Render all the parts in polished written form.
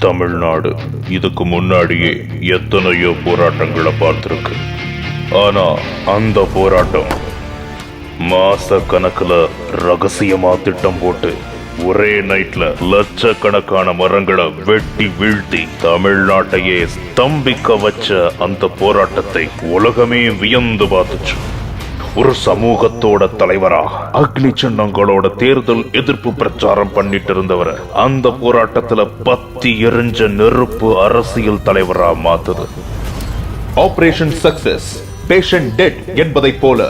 தமிழ்நாடு இதுக்கு முன்னாடியே எத்தனையோ போராட்டங்களை பார்த்திருக்கு. ஆனா அந்த போராட்டம் மாச கணக்குல ரகசியமா திட்டம் போட்டு ஒரே நைட்ல லட்சக்கணக்கான மரங்களை வெட்டி வீழ்த்தி தமிழ்நாட்டையே ஸ்தம்பிக்க வச்ச அந்த போராட்டத்தை உலகமே வியந்து பார்த்துச்சு. ஒரு சமூகத்தோட தலைவரா அக்னி சின்னங்களோட தேர்தல் எதிர்ப்பு பிரச்சாரம் பண்ணிட்டு இருந்தவரை அந்த போராட்டத்துல பத்தி எரிஞ்ச நெருப்பு அரசியல் தலைவரா மாத்துது. ஆபரேஷன் சக்சஸ், பேஷண்ட் டெட் என்பதை போல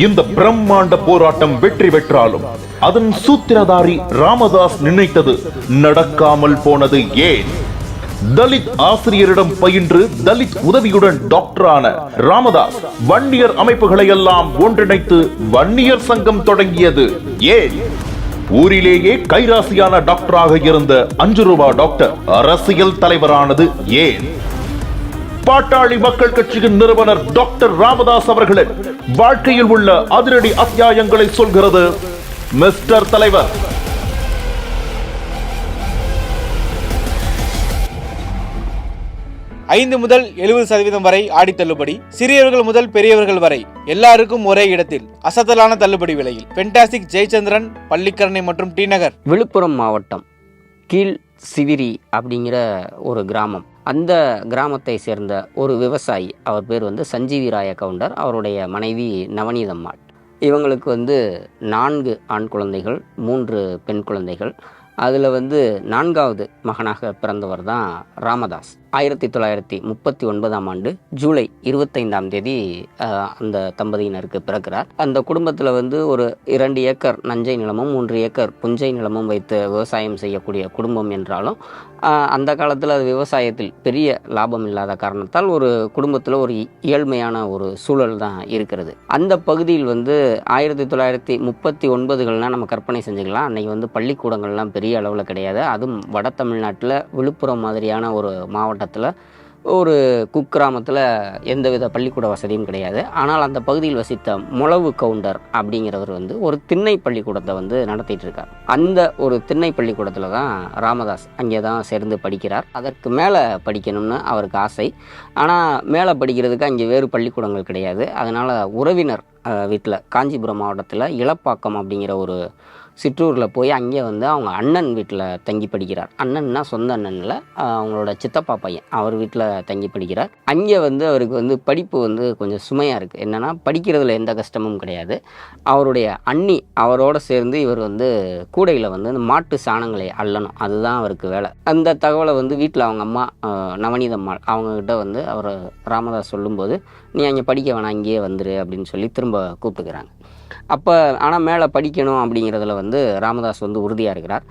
இந்த பிரம்மாண்ட போராட்டம் வெற்றி பெற்றாலும் அதன் சூத்திரதாரி ராமதாஸ் நினைத்தது நடக்காமல் போனது ஏன்? தலித் ஆசிரியரிடம் பயின்று தலித் உதவியுடன் டாக்டரான ராமதாஸ் வன்னியர் அமைப்புகளை எல்லாம் ஒன்றிணைத்து வன்னியர் சங்கம் தொடங்கியது ஏன்? ஊரிலேயே கைராசியான டாக்டராக இருந்த 5 ரூபாய் டாக்டர் அரசியல் தலைவரானது ஏன்? பாட்டாளி மக்கள் கட்சியின் நிறுவனர் டாக்டர் ராமதாஸ் அவர்களின் வாழ்க்கையில் உள்ள அதிரடி அத்தியாயங்களை சொல்கிறது மிஸ்டர் தலைவர். 5 முதல் 70% வரை ஆடி தள்ளுபடி. சிறியவர்கள் முதல் பெரியவர்கள் வரை எல்லாருக்கும் ஒரே இடத்தில் அசத்தலான தள்ளுபடி விலையில். பென்டாஸ்டிக் ஜெயச்சந்திரன், பள்ளிக்கரணை மற்றும் டி நகர். விழுப்புரம் மாவட்டம் கீழ் சிவிரி அப்படிங்கிற ஒரு கிராமம். அந்த கிராமத்தை சேர்ந்த ஒரு விவசாயி, அவர் பேர் சஞ்சீவிராய கவுண்டர், அவருடைய மனைவி நவநீதம்மாள். இவங்களுக்கு 4 ஆண் குழந்தைகள், 3 பெண் குழந்தைகள். அதில் 4வது மகனாக பிறந்தவர் தான் ராமதாஸ். 1939ஆம் ஆண்டு ஜூலை 25ஆம் தேதி அந்த தம்பதியினருக்கு பிறக்கிறார். அந்த குடும்பத்தில் ஒரு 2 ஏக்கர் நஞ்சை நிலமும் 3 ஏக்கர் புஞ்சை நிலமும் வைத்து விவசாயம் செய்யக்கூடிய குடும்பம் என்றாலும் அந்த காலத்தில் அது விவசாயத்தில் பெரிய லாபம் இல்லாத காரணத்தால் ஒரு குடும்பத்தில் ஒரு ஏழ்மையான ஒரு சூழல் தான் இருக்கிறது. அந்த பகுதியில் 1939கள்னால் நம்ம கற்பனை செஞ்சுக்கலாம். அன்றைக்கி பள்ளிக்கூடங்கள்லாம் பெரிய அளவில் கிடையாது. அதுவும் வட தமிழ்நாட்டில் விழுப்புரம் மாதிரியான ஒரு மாவட்டத்தில் ஒரு குக்கிராமத்தில் எந்தவித பள்ளிக்கூட வசதியும் கிடையாது. ஆனால் அந்த பகுதியில் வசித்த முளவு கவுண்டர் அப்படிங்கிறவர் ஒரு திண்ணை பள்ளிக்கூடத்தை நடத்திட்டு இருக்கார். அந்த ஒரு திண்ணை பள்ளிக்கூடத்தில் தான் ராமதாஸ் அங்கே தான் சேர்ந்து படிக்கிறார். அதற்கு மேலே படிக்கணும்னு அவருக்கு ஆசை. ஆனால் மேலே படிக்கிறதுக்கு அங்கே வேறு பள்ளிக்கூடங்கள் கிடையாது. அதனால் உறவினர் வீட்டில் காஞ்சிபுரம் மாவட்டத்தில் இளப்பாக்கம் அப்படிங்கிற ஒரு சிற்றூரில் போய் அங்கே அவங்க அண்ணன் வீட்டில் தங்கி படிக்கிறார். அண்ணன்னா சொந்த அண்ணனில் அவங்களோட சித்தப்பா பையன், அவர் வீட்டில் தங்கி படிக்கிறார். அங்கே அவருக்கு படிப்பு கொஞ்சம் சுமையாக இருக்குது. என்னென்னா படிக்கிறதுல எந்த கஷ்டமும் கிடையாது. அவருடைய அண்ணி அவரோடு சேர்ந்து இவர் கூடையில் இந்த மாட்டு சாணங்களை அள்ளணும், அதுதான் அவருக்கு வேலை. அந்த தகவலை வீட்டில் அவங்க அம்மா நவநீதம்மாள் அவங்கக்கிட்ட அவர் ராமதாஸ் சொல்லும்போது, நீ அங்கே படிக்க வேணாம், இங்கேயே வந்துரு அப்படின்னு சொல்லி திரும்ப கூப்பிட்டுக்கிறாங்க. அப்போ ஆனால் மேலே படிக்கணும் அப்படிங்கிறதுல ராமதாஸ் உறுதியாக இருக்கிறார்.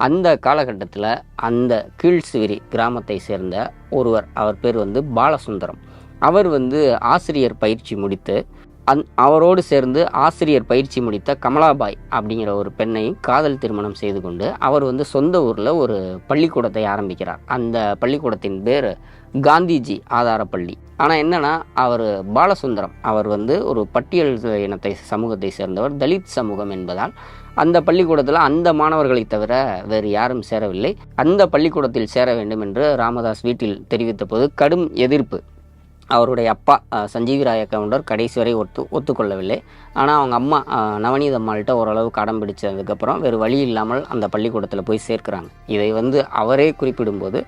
அந்த காலகட்டத்தில் அந்த கீழ்சிவிரி கிராமத்தை சேர்ந்த ஒருவர், அவர் பேர் பாலசுந்தரம். அவர் ஆசிரியர் பயிற்சி முடித்து அவரோடு சேர்ந்து ஆசிரியர் பயிற்சி முடித்த கமலாபாய் அப்படிங்கிற ஒரு பெண்ணை காதல் திருமணம் செய்து கொண்டு அவர் சொந்த ஊரில் ஒரு பள்ளிக்கூடத்தை ஆரம்பிக்கிறார். அந்த பள்ளிக்கூடத்தின் பேர் காந்திஜி ஆதார பள்ளி. ஆனால் என்னென்னா, அவர் பாலசுந்தரம் அவர் ஒரு பட்டியல் இனத்தை சமூகத்தை சேர்ந்தவர், தலித் சமூகம் என்பதால் அந்த பள்ளிக்கூடத்தில் அந்த மாணவர்களை தவிர வேறு யாரும் சேரவில்லை. அந்த பள்ளிக்கூடத்தில் சேர வேண்டும் என்று ராமதாஸ் வீட்டில் தெரிவித்த போது கடும் எதிர்ப்பு. அவருடைய அப்பா சஞ்சீவிராய கவுண்டர் கடைசி வரை ஒத்துக்கொள்ளவில்லை. ஆனால் அவங்க அம்மா நவநீதம்மாள்கிட்ட ஓரளவுக்கு அடம் பிடிச்சதுக்கப்புறம் வேறு வழி இல்லாமல் அந்த பள்ளிக்கூடத்தில் போய் சேர்க்கிறாங்க. இதை அவரே குறிப்பிடும்போது,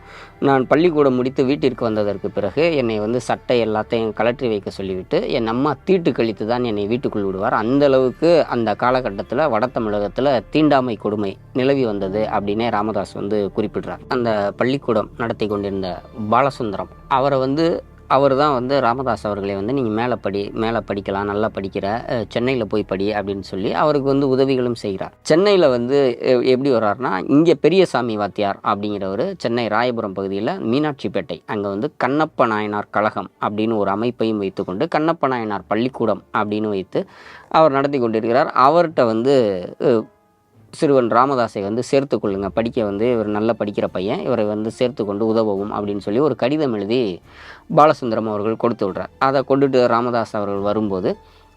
நான் பள்ளிக்கூடம் முடித்து வீட்டிற்கு வந்ததற்கு பிறகு என்னை சட்டை எல்லாத்தையும் கலற்றி வைக்க சொல்லிவிட்டு என் அம்மா தீட்டு கழித்து தான் என்னை வீட்டுக்குள் விடுவார். அந்தளவுக்கு அந்த காலகட்டத்தில் வட தமிழகத்தில் தீண்டாமை கொடுமை நிலவி வந்தது அப்படின்னே ராமதாஸ் குறிப்பிடுறார். அந்த பள்ளிக்கூடம் நடத்தி கொண்டிருந்த பாலசுந்தரம் அவரை அவர் தான் ராமதாஸ் அவர்களை நீங்கள் மேலே படிக்கலாம், நல்லா படிக்கிற, சென்னையில் போய் படி அப்படின்னு சொல்லி அவருக்கு உதவிகளும் செய்கிறார். சென்னையில் எப்படி வர்றாருனா, இங்கே பெரியசாமி வாத்தியார் அப்படிங்கிறவர் சென்னை ராயபுரம் பகுதியில் மீனாட்சிப்பேட்டை அங்கே கண்ணப்ப நாயனார் கழகம் அப்படின்னு ஒரு அமைப்பையும் வைத்துக்கொண்டு கண்ணப்ப நாயனார் பள்ளிக்கூடம் அப்படின்னு வைத்து அவர் நடத்தி கொண்டிருக்கிறார். அவர்கிட்ட சிறுவன் ராமதாஸை சேர்த்து கொள்ளுங்க, படிக்க இவர் நல்லா படிக்கிற பையன், இவரை சேர்த்து கொண்டு உதவும் அப்படின்னு சொல்லி ஒரு கடிதம் எழுதி பாலசுந்தரம் அவர்கள் கொடுத்து விடுறார். அதை கொண்டுட்டு ராமதாஸ் அவர்கள் வரும்போது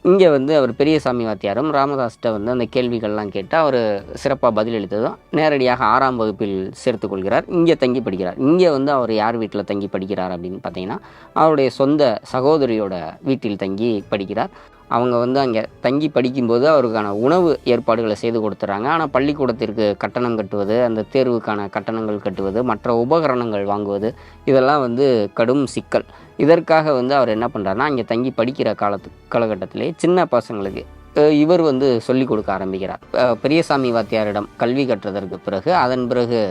இங்கே வந்து அவர் பெரியசாமி வாத்தியாரும் ராமதாஸ்கிட்ட வந்து அந்த கேள்விகள்லாம் கேட்டு அவர் சிறப்பாக பதிலளித்ததும் நேரடியாக 6ஆம் வகுப்பில் சேர்த்து கொள்கிறார். இங்கே தங்கி படிக்கிறார். இங்கே வந்து அவர் யார் வீட்டில் தங்கி படிக்கிறார் அப்படின்னு பார்த்தீங்கன்னா அவருடைய சொந்த சகோதரியோட வீட்டில் தங்கி படிக்கிறார். அவங்க வந்து அங்கே தங்கி படிக்கும்போது அவருக்கான உணவு ஏற்பாடுகளை செய்து கொடுத்துட்றாங்க. ஆனால் பள்ளிக்கூடத்திற்கு கட்டணம் கட்டுவது, அந்த தேர்வுக்கான கட்டணங்கள் கட்டுவது, மற்ற உபகரணங்கள் வாங்குவது, இதெல்லாம் வந்து கடும் சிக்கல். இதற்காக வந்து அவர் என்ன பண்ணுறாருன்னா, அங்கே தங்கி படிக்கிற காலகட்டத்திலே சின்ன பசங்களுக்கு இவர் வந்து சொல்லிக் கொடுக்க ஆரம்பிக்கிறார். பெரியசாமி வாத்தியாரிடம் கல்வி கற்றதற்கு பிறகு அதன் பிறகு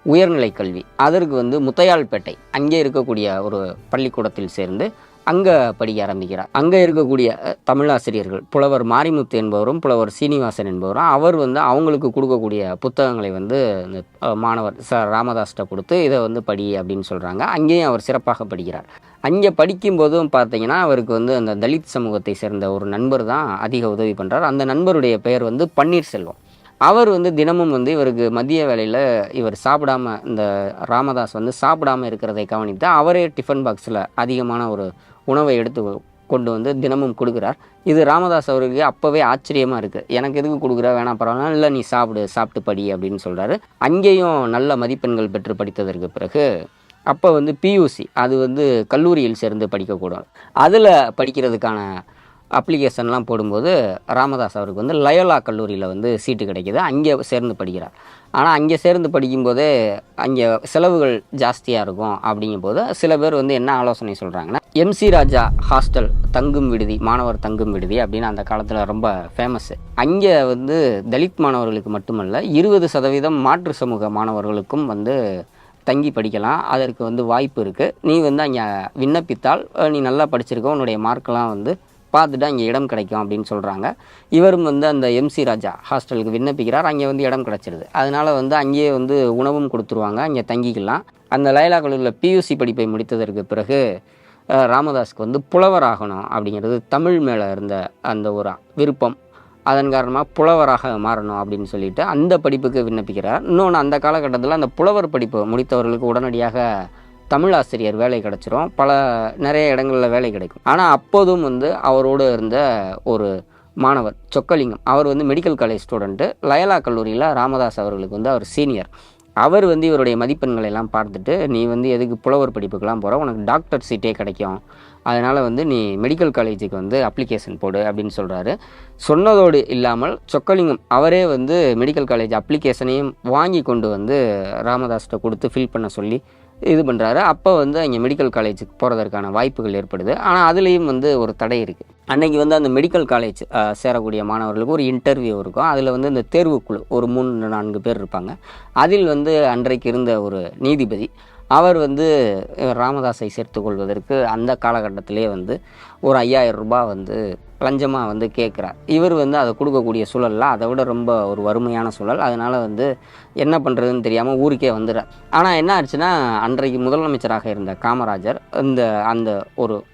உயர்நிலை கல்வி அதற்கு வந்து முத்தையால்பேட்டை அங்கே இருக்கக்கூடிய ஒரு பள்ளிக்கூடத்தில் சேர்ந்து அங்கே படிக்க ஆரம்பிக்கிறார். அங்கே இருக்கக்கூடிய தமிழாசிரியர்கள் புலவர் மாரிமுத்து என்பவரும் புலவர் சீனிவாசன் என்பவரும் அவர் வந்து அவங்களுக்கு கொடுக்கக்கூடிய புத்தகங்களை வந்து இந்த மாணவர் ராமதாஸ்கிட்ட கொடுத்து இதை வந்து படி அப்படின்னு சொல்கிறாங்க. அங்கேயும் அவர் சிறப்பாக படிக்கிறார். அங்கே படிக்கும்போதும் பார்த்தீங்கன்னா அவருக்கு வந்து அந்த தலித் சமூகத்தை சேர்ந்த ஒரு நண்பர் தான் அதிக உதவி பண்ணுறார். அந்த நண்பருடைய பெயர் வந்து பன்னீர்செல்வம். அவர் வந்து தினமும் வந்து இவருக்கு மதிய வேளையில் இவர் சாப்பிடாமல் இந்த ராமதாஸ் வந்து சாப்பிடாமல் இருக்கிறதை கவனித்து அவரே டிஃபன் பாக்ஸில் அதிகமான ஒரு உணவை எடுத்து கொண்டு வந்து தினமும் கொடுக்குறார். இது ராமதாஸ் அவருக்கு அப்போவே ஆச்சரியமாக இருக்குது. எனக்கு எதுக்கு கொடுக்குற, வேணாம் பரவாயில்ல, இல்லை நீ சாப்பிட்டு படி அப்படின்னு சொல்கிறாரு. அங்கேயும் நல்ல மதிப்பெண்கள் பெற்று படித்ததற்கு பிறகு அப்போ வந்து பியூசி அது வந்து கல்லூரியில் சேர்ந்து படிக்கக்கூடும். அதில் படிக்கிறதுக்கான அப்ளிகேஷன்லாம் போடும்போது ராமதாஸ் அவருக்கு வந்து லயோலா கல்லூரியில் வந்து சீட்டு கிடைக்கிது. அங்கே சேர்ந்து படிக்கிறார். ஆனால் அங்கே சேர்ந்து படிக்கும்போதே அங்கே செலவுகள் ஜாஸ்தியாக இருக்கும். அப்படிங்கும்போது சில பேர் வந்து என்ன ஆலோசனை சொல்கிறாங்கன்னா, MC ராஜா ஹாஸ்டல் தங்கும் விடுதி, மாணவர் தங்கும் விடுதி அப்படின்னு அந்த காலத்தில் ரொம்ப ஃபேமஸ்ஸு. அங்கே வந்து தலித் மாணவர்களுக்கு மட்டுமல்ல 20% மாற்று சமூக மாணவர்களுக்கும் வந்து தங்கி படிக்கலாம். அதற்கு வந்து வாய்ப்பு இருக்குது. நீ வந்து அங்கே விண்ணப்பித்தால் நீ நல்லா படிச்சிருக்க, உன்னுடைய மார்க்கெலாம் வந்து பார்த்துட்டு அங்கே இடம் கிடைக்கும் அப்படின்னு சொல்கிறாங்க. இவரும் வந்து அந்த MC ராஜா ஹாஸ்டலுக்கு விண்ணப்பிக்கிறார். அங்கே வந்து இடம் கிடச்சிருது. அதனால் வந்து அங்கேயே வந்து உணவும் கொடுத்துருவாங்க, அங்கே தங்கிக்கலாம். அந்த லயோலா கல்லூரியில் பியூசி படிப்பை முடித்ததற்கு பிறகு ராமதாஸ்க்கு வந்து புலவராகணும் அப்படிங்கிறது தமிழ் மேலே இருந்த அந்த ஒரு விருப்பம். அதன் காரணமாக புலவராக மாறணும் அப்படின்னு சொல்லிட்டு அந்த படிப்புக்கு விண்ணப்பிக்கிறார். இன்னொன்று, அந்த காலகட்டத்தில் அந்த புலவர் படிப்பு முடித்தவர்களுக்கு உடனடியாக தமிழ் ஆசிரியர் வேலை கிடச்சிரும். நிறைய இடங்களில் வேலை கிடைக்கும். ஆனால் அப்போதும் வந்து அவரோடு இருந்த ஒரு மாணவர் சொக்கலிங்கம், அவர் வந்து மெடிக்கல் காலேஜ் ஸ்டூடெண்ட்டு. லயோலா கல்லூரியில் ராமதாஸ் அவர்களுக்கு வந்து அவர் சீனியர். அவர் வந்து இவருடைய மதிப்பெண்களை எல்லாம் பார்த்துட்டு, நீ வந்து எதுக்கு புலவர் படிப்புக்கெல்லாம் போகிற, உனக்கு டாக்டர் சீட்டே கிடைக்கும், அதனால் வந்து நீ மெடிக்கல் காலேஜுக்கு வந்து அப்ளிகேஷன் போடு அப்படின்னு சொல்கிறாரு. சொன்னதோடு இல்லாமல் சொக்கலிங்கம் அவரே வந்து மெடிக்கல் காலேஜ் அப்ளிகேஷனையும் வாங்கி கொண்டு வந்து ராமதாஸ்கிட்ட கொடுத்து ஃபில் பண்ண சொல்லி இது பண்ணுறாரு. அப்போ வந்து அங்கே மெடிக்கல் காலேஜுக்கு போகிறதற்கான வாய்ப்புகள் ஏற்படுது. ஆனால் அதுலேயும் வந்து ஒரு தடை இருக்குது. அன்றைக்கி வந்து அந்த மெடிக்கல் காலேஜ் சேரக்கூடிய மாணவர்களுக்கு ஒரு இன்டர்வியூ இருக்கும். அதில் வந்து இந்த தேர்வுக்குழு ஒரு 3-4 பேர் இருப்பாங்க. அதில் வந்து அன்றைக்கு இருந்த ஒரு நீதிபதி அவர் வந்து ராமதாஸை சேர்த்து கொள்வதற்கு அந்த காலகட்டத்திலே வந்து ஒரு 5000 ரூபாய் வந்து லஞ்சமாக வந்து கேட்குறார். இவர் வந்து அதை கொடுக்கக்கூடிய சூழலில் அதை விட ரொம்ப ஒரு வறுமையான சூழல். அதனால் வந்து என்ன பண்ணுறதுன்னு தெரியாமல் ஊருக்கே வந்துடுறார். ஆனால் என்ன ஆச்சுன்னா, அன்றைக்கு முதலமைச்சராக இருந்த காமராஜர்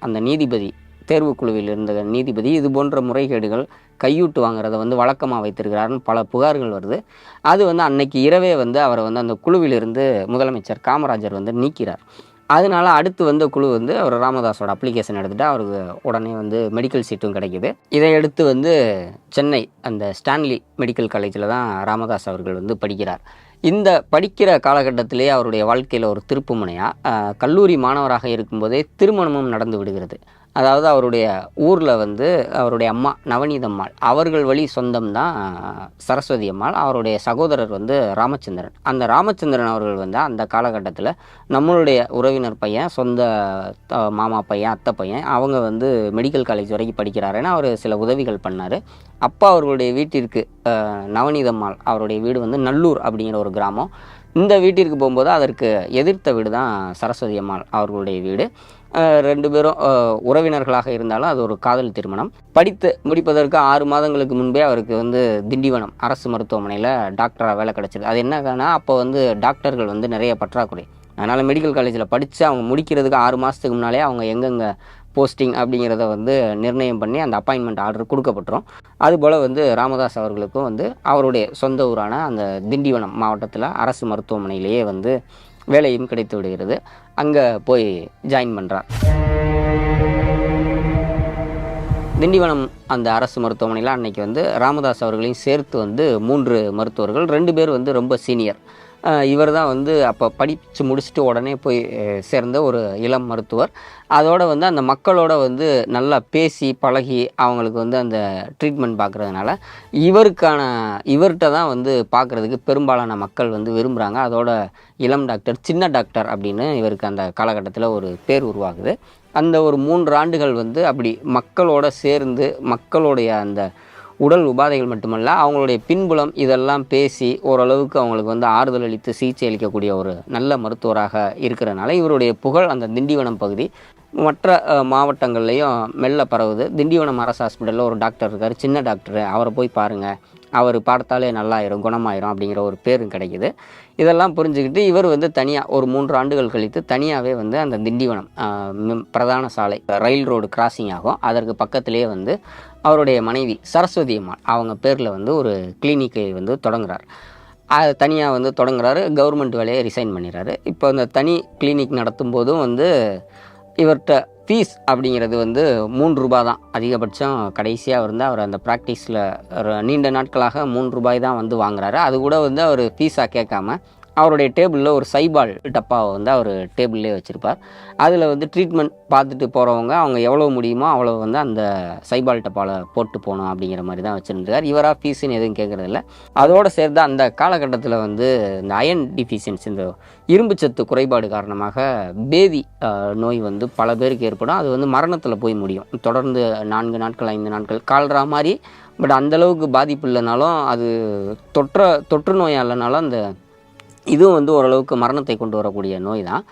அந்த நீதிபதி, தேர்வுக்குழுவில் இருந்த நீதிபதி இது போன்ற முறைகேடுகள் கையூட்டு வாங்குறத வந்து வழக்கமாக வைத்திருக்கிறாருன்னு பல புகார்கள் வருது. அது வந்து அன்னைக்கு இரவே வந்து அவரை வந்து அந்த குழுவிலிருந்து முதலமைச்சர் காமராஜர் வந்து நீக்கிறார். அதனால அடுத்து வந்த குழு வந்து அவர் ராமதாஸோட அப்ளிகேஷன் எடுத்துகிட்டு அவருக்கு உடனே வந்து மெடிக்கல் சீட்டும் கிடைக்கிது. இதை எடுத்து வந்து சென்னை அந்த ஸ்டான்லி மெடிக்கல் காலேஜில் தான் ராமதாஸ் அவர்கள் வந்து படிக்கிறார். இந்த படிக்கிற காலகட்டத்திலே அவருடைய வாழ்க்கையில் ஒரு திருப்பு முனையாக கல்லூரி மாணவராக இருக்கும்போதே திருமணமும் நடந்து விடுகிறது. அதாவது அவருடைய ஊரில் வந்து அவருடைய அம்மா நவநீதம்மாள் அவர்கள் வழி சொந்தம்தான் சரஸ்வதி அம்மாள். அவருடைய சகோதரர் வந்து ராமச்சந்திரன். அந்த ராமச்சந்திரன் அவர்கள் வந்து அந்த காலகட்டத்தில் நம்மளுடைய உறவினர் பையன், சொந்த மாமா பையன், அத்தை பையன், அவங்க வந்து மெடிக்கல் காலேஜ் வரைக்கும் படிக்கிறாருன்னு அவர் சில உதவிகள் பண்ணார். அப்பா அவர்களுடைய வீட்டிற்கு நவநீதம்மாள் அவருடைய வீடு வந்து நல்லூர் அப்படிங்கிற ஒரு கிராமம். இந்த வீட்டிற்கு போகும்போது அதற்கு எதிர்த்த வீடு தான் சரஸ்வதி அம்மாள் அவர்களுடைய வீடு. 2 பேரும் உறவினர்களாக இருந்தாலும் அது ஒரு காதல் திருமணம். படித்து முடிப்பதற்கு 6 மாதங்களுக்கு முன்பே அவருக்கு வந்து திண்டிவனம் அரசு மருத்துவமனையில் டாக்டராக வேலை கிடச்சிது. அது என்னன்னா, அப்போ வந்து டாக்டர்கள் வந்து நிறைய பற்றாக்குறை. அதனால் மெடிக்கல் காலேஜில் படித்து அவங்க முடிக்கிறதுக்கு 6 மாதத்துக்கு முன்னாலே அவங்க எங்கெங்கே போஸ்டிங் அப்படிங்கிறத வந்து நிர்ணயம் பண்ணி அந்த அப்பாயின்மெண்ட் ஆர்டர் கொடுக்கப்பட்டுரும். அதுபோல் வந்து ராமதாஸ் அவர்களுக்கும் வந்து அவருடைய சொந்த ஊரான அந்த திண்டிவனம் மாவட்டத்தில் அரசு மருத்துவமனையிலேயே வந்து வேலையும் கிடைத்து விடுகிறது. அங்கே போய் ஜாயின் பண்ணுறார். திண்டிவனம் அந்த அரசு மருத்துவமனையில் அன்னைக்கு வந்து ராமதாஸ் அவர்களையும் சேர்த்து வந்து 3 மருத்துவர்கள், 2 பேர் வந்து ரொம்ப சீனியர். இவர் தான் வந்து அப்போ படித்து முடிச்சுட்டு உடனே போய் சேர்ந்த ஒரு இளம் மருத்துவர். அதோடு வந்து அந்த மக்களோட வந்து நல்லா பேசி பழகி அவங்களுக்கு வந்து அந்த ட்ரீட்மெண்ட் பார்க்குறதுனால இவர்கிட்ட தான் வந்து பார்க்குறதுக்கு பெரும்பாலான மக்கள் வந்து விரும்புகிறாங்க. அதோட இளம் டாக்டர், சின்ன டாக்டர் அப்படின்னு இவருக்கு அந்த காலகட்டத்தில் ஒரு பேர் உருவாகுது. அந்த ஒரு 3 ஆண்டுகள் வந்து அப்படி மக்களோட சேர்ந்து மக்களுடைய அந்த உடல் உபாதைகள் மட்டுமல்ல, அவங்களுடைய பின்புலம் இதெல்லாம் பேசி ஓரளவுக்கு அவங்களுக்கு வந்து ஆறுதல் அளித்து சிகிச்சை அளிக்கக்கூடிய ஒரு நல்ல மருத்துவராக இருக்கிறனால இவருடைய புகழ் அந்த திண்டிவனம் பகுதி மற்ற மாவட்டங்கள்லேயும் மெல்ல பரவுது. திண்டிவனம் அரசு ஹாஸ்பிட்டலில் ஒரு டாக்டர் இருக்கார், சின்ன டாக்டர், அவரை போய் பாருங்கள், அவர் பார்த்தாலே நல்லாயிரும், குணமாயிரும் அப்படிங்கிற ஒரு பேரும் கிடைக்குது. இதெல்லாம் புரிஞ்சுக்கிட்டு இவர் வந்து தனியாக ஒரு 3 ஆண்டுகள் கழித்து தனியாகவே வந்து அந்த திண்டிவனம் பிரதான சாலை ரயில் ரோடு கிராசிங் ஆகும், அதற்கு பக்கத்திலே வந்து அவருடைய மனைவி சரஸ்வதி அம்மாள் அவங்க பேரில் வந்து ஒரு கிளினிக்கை வந்து தொடங்குறார். அது தனியாக வந்து தொடங்குறாரு. கவர்மெண்ட் வேலையை ரிசைன் பண்ணிடுறாரு. இப்போ அந்த தனி கிளினிக் நடத்தும் போதும் வந்து இவர்கிட்ட ஃபீஸ் அப்படிங்கிறது வந்து 3 ரூபா தான் அதிகபட்சம். கடைசியாக வந்து அவர் அந்த ப்ராக்டிஸில் நீண்ட நாட்களாக 3 ரூபாய் தான் வந்து வாங்குறாரு. அது கூட வந்து அவர் ஃபீஸாக கேட்காம அவருடைய டேபிளில் ஒரு சைபால் டப்பாவை வந்து அவர் டேபிள்லேயே வச்சுருப்பார். அதில் வந்து ட்ரீட்மெண்ட் பார்த்துட்டு போகிறவங்க அவங்க எவ்வளோ முடியுமோ அவ்வளோ வந்து அந்த சைபால் டப்பாவில் போட்டு போகணும் அப்படிங்கிற மாதிரி தான் வச்சுருந்துருக்கார். இவராக ஃபீஸுன்னு எதுவும் கேட்குறதில்ல. அதோடு சேர்த்து அந்த காலகட்டத்தில் வந்து இந்த அயன் டிஃபிஷியன்சி, இந்த இரும்புச்சத்து குறைபாடு காரணமாக பேதி நோய் வந்து பல பேருக்கு ஏற்படும். அது வந்து மரணத்தில் போய் முடியும். தொடர்ந்து 4 நாட்கள் 5 நாட்கள் கால்ரா மாதிரி. பட் அந்தளவுக்கு பாதிப்பு இல்லைனாலும் அது தொற்று நோயாக இல்லைனாலும் அந்த இதுவும் வந்து ஓரளவுக்கு மரணத்தை கொண்டு வரக்கூடிய நோய் தான்.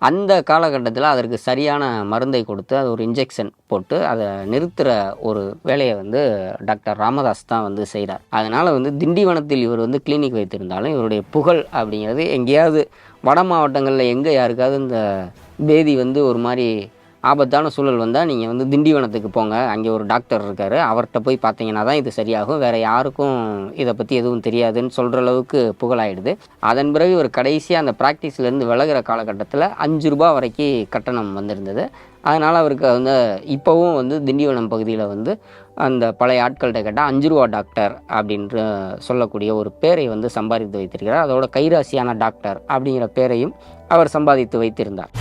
அந்த காலகட்டத்தில் அதற்கு சரியான மருந்தை கொடுத்து அது ஒரு இன்ஜெக்ஷன் போட்டு அதை நிறுத்துகிற ஒரு வேலையை வந்து டாக்டர் ராமதாஸ் தான் வந்து செய்கிறார். அதனால் வந்து திண்டிவனத்தில் இவர் வந்து கிளினிக் வைத்திருந்தாலும் இவருடைய புகழ் அப்படிங்கிறது எங்கேயாவது வட மாவட்டங்களில் எங்கே யாருக்காவது இந்த பேதி வந்து ஒரு மாதிரி ஆபத்தான சூழல் வந்தால் நீங்கள் வந்து திண்டிவனத்துக்கு போங்க, அங்கே ஒரு டாக்டர் இருக்கார், அவர்கிட்ட போய் பார்த்தீங்கன்னா தான் இது சரியாகும், வேறு யாருக்கும் இதை பற்றி எதுவும் தெரியாதுன்னு சொல்கிற அளவுக்கு புகழாயிடுது. அதன் பிறகு ஒரு கடைசியாக அந்த ப்ராக்டிஸ்லேருந்து விலகிற காலகட்டத்தில் 5 ரூபா வரைக்கும் கட்டணம் வந்திருந்தது. அதனால் அவருக்கு வந்து இப்போவும் வந்து திண்டிவனம் பகுதியில் வந்து அந்த பழைய ஆட்கள்கிட்ட கேட்டால் 5 ரூபா டாக்டர் அப்படின்ற சொல்லக்கூடிய ஒரு பேரை வந்து சம்பாதித்து வைத்திருக்கிறார். அதோட கைராசியான டாக்டர் அப்படிங்கிற பேரையும் அவர் சம்பாதித்து வைத்திருந்தார்.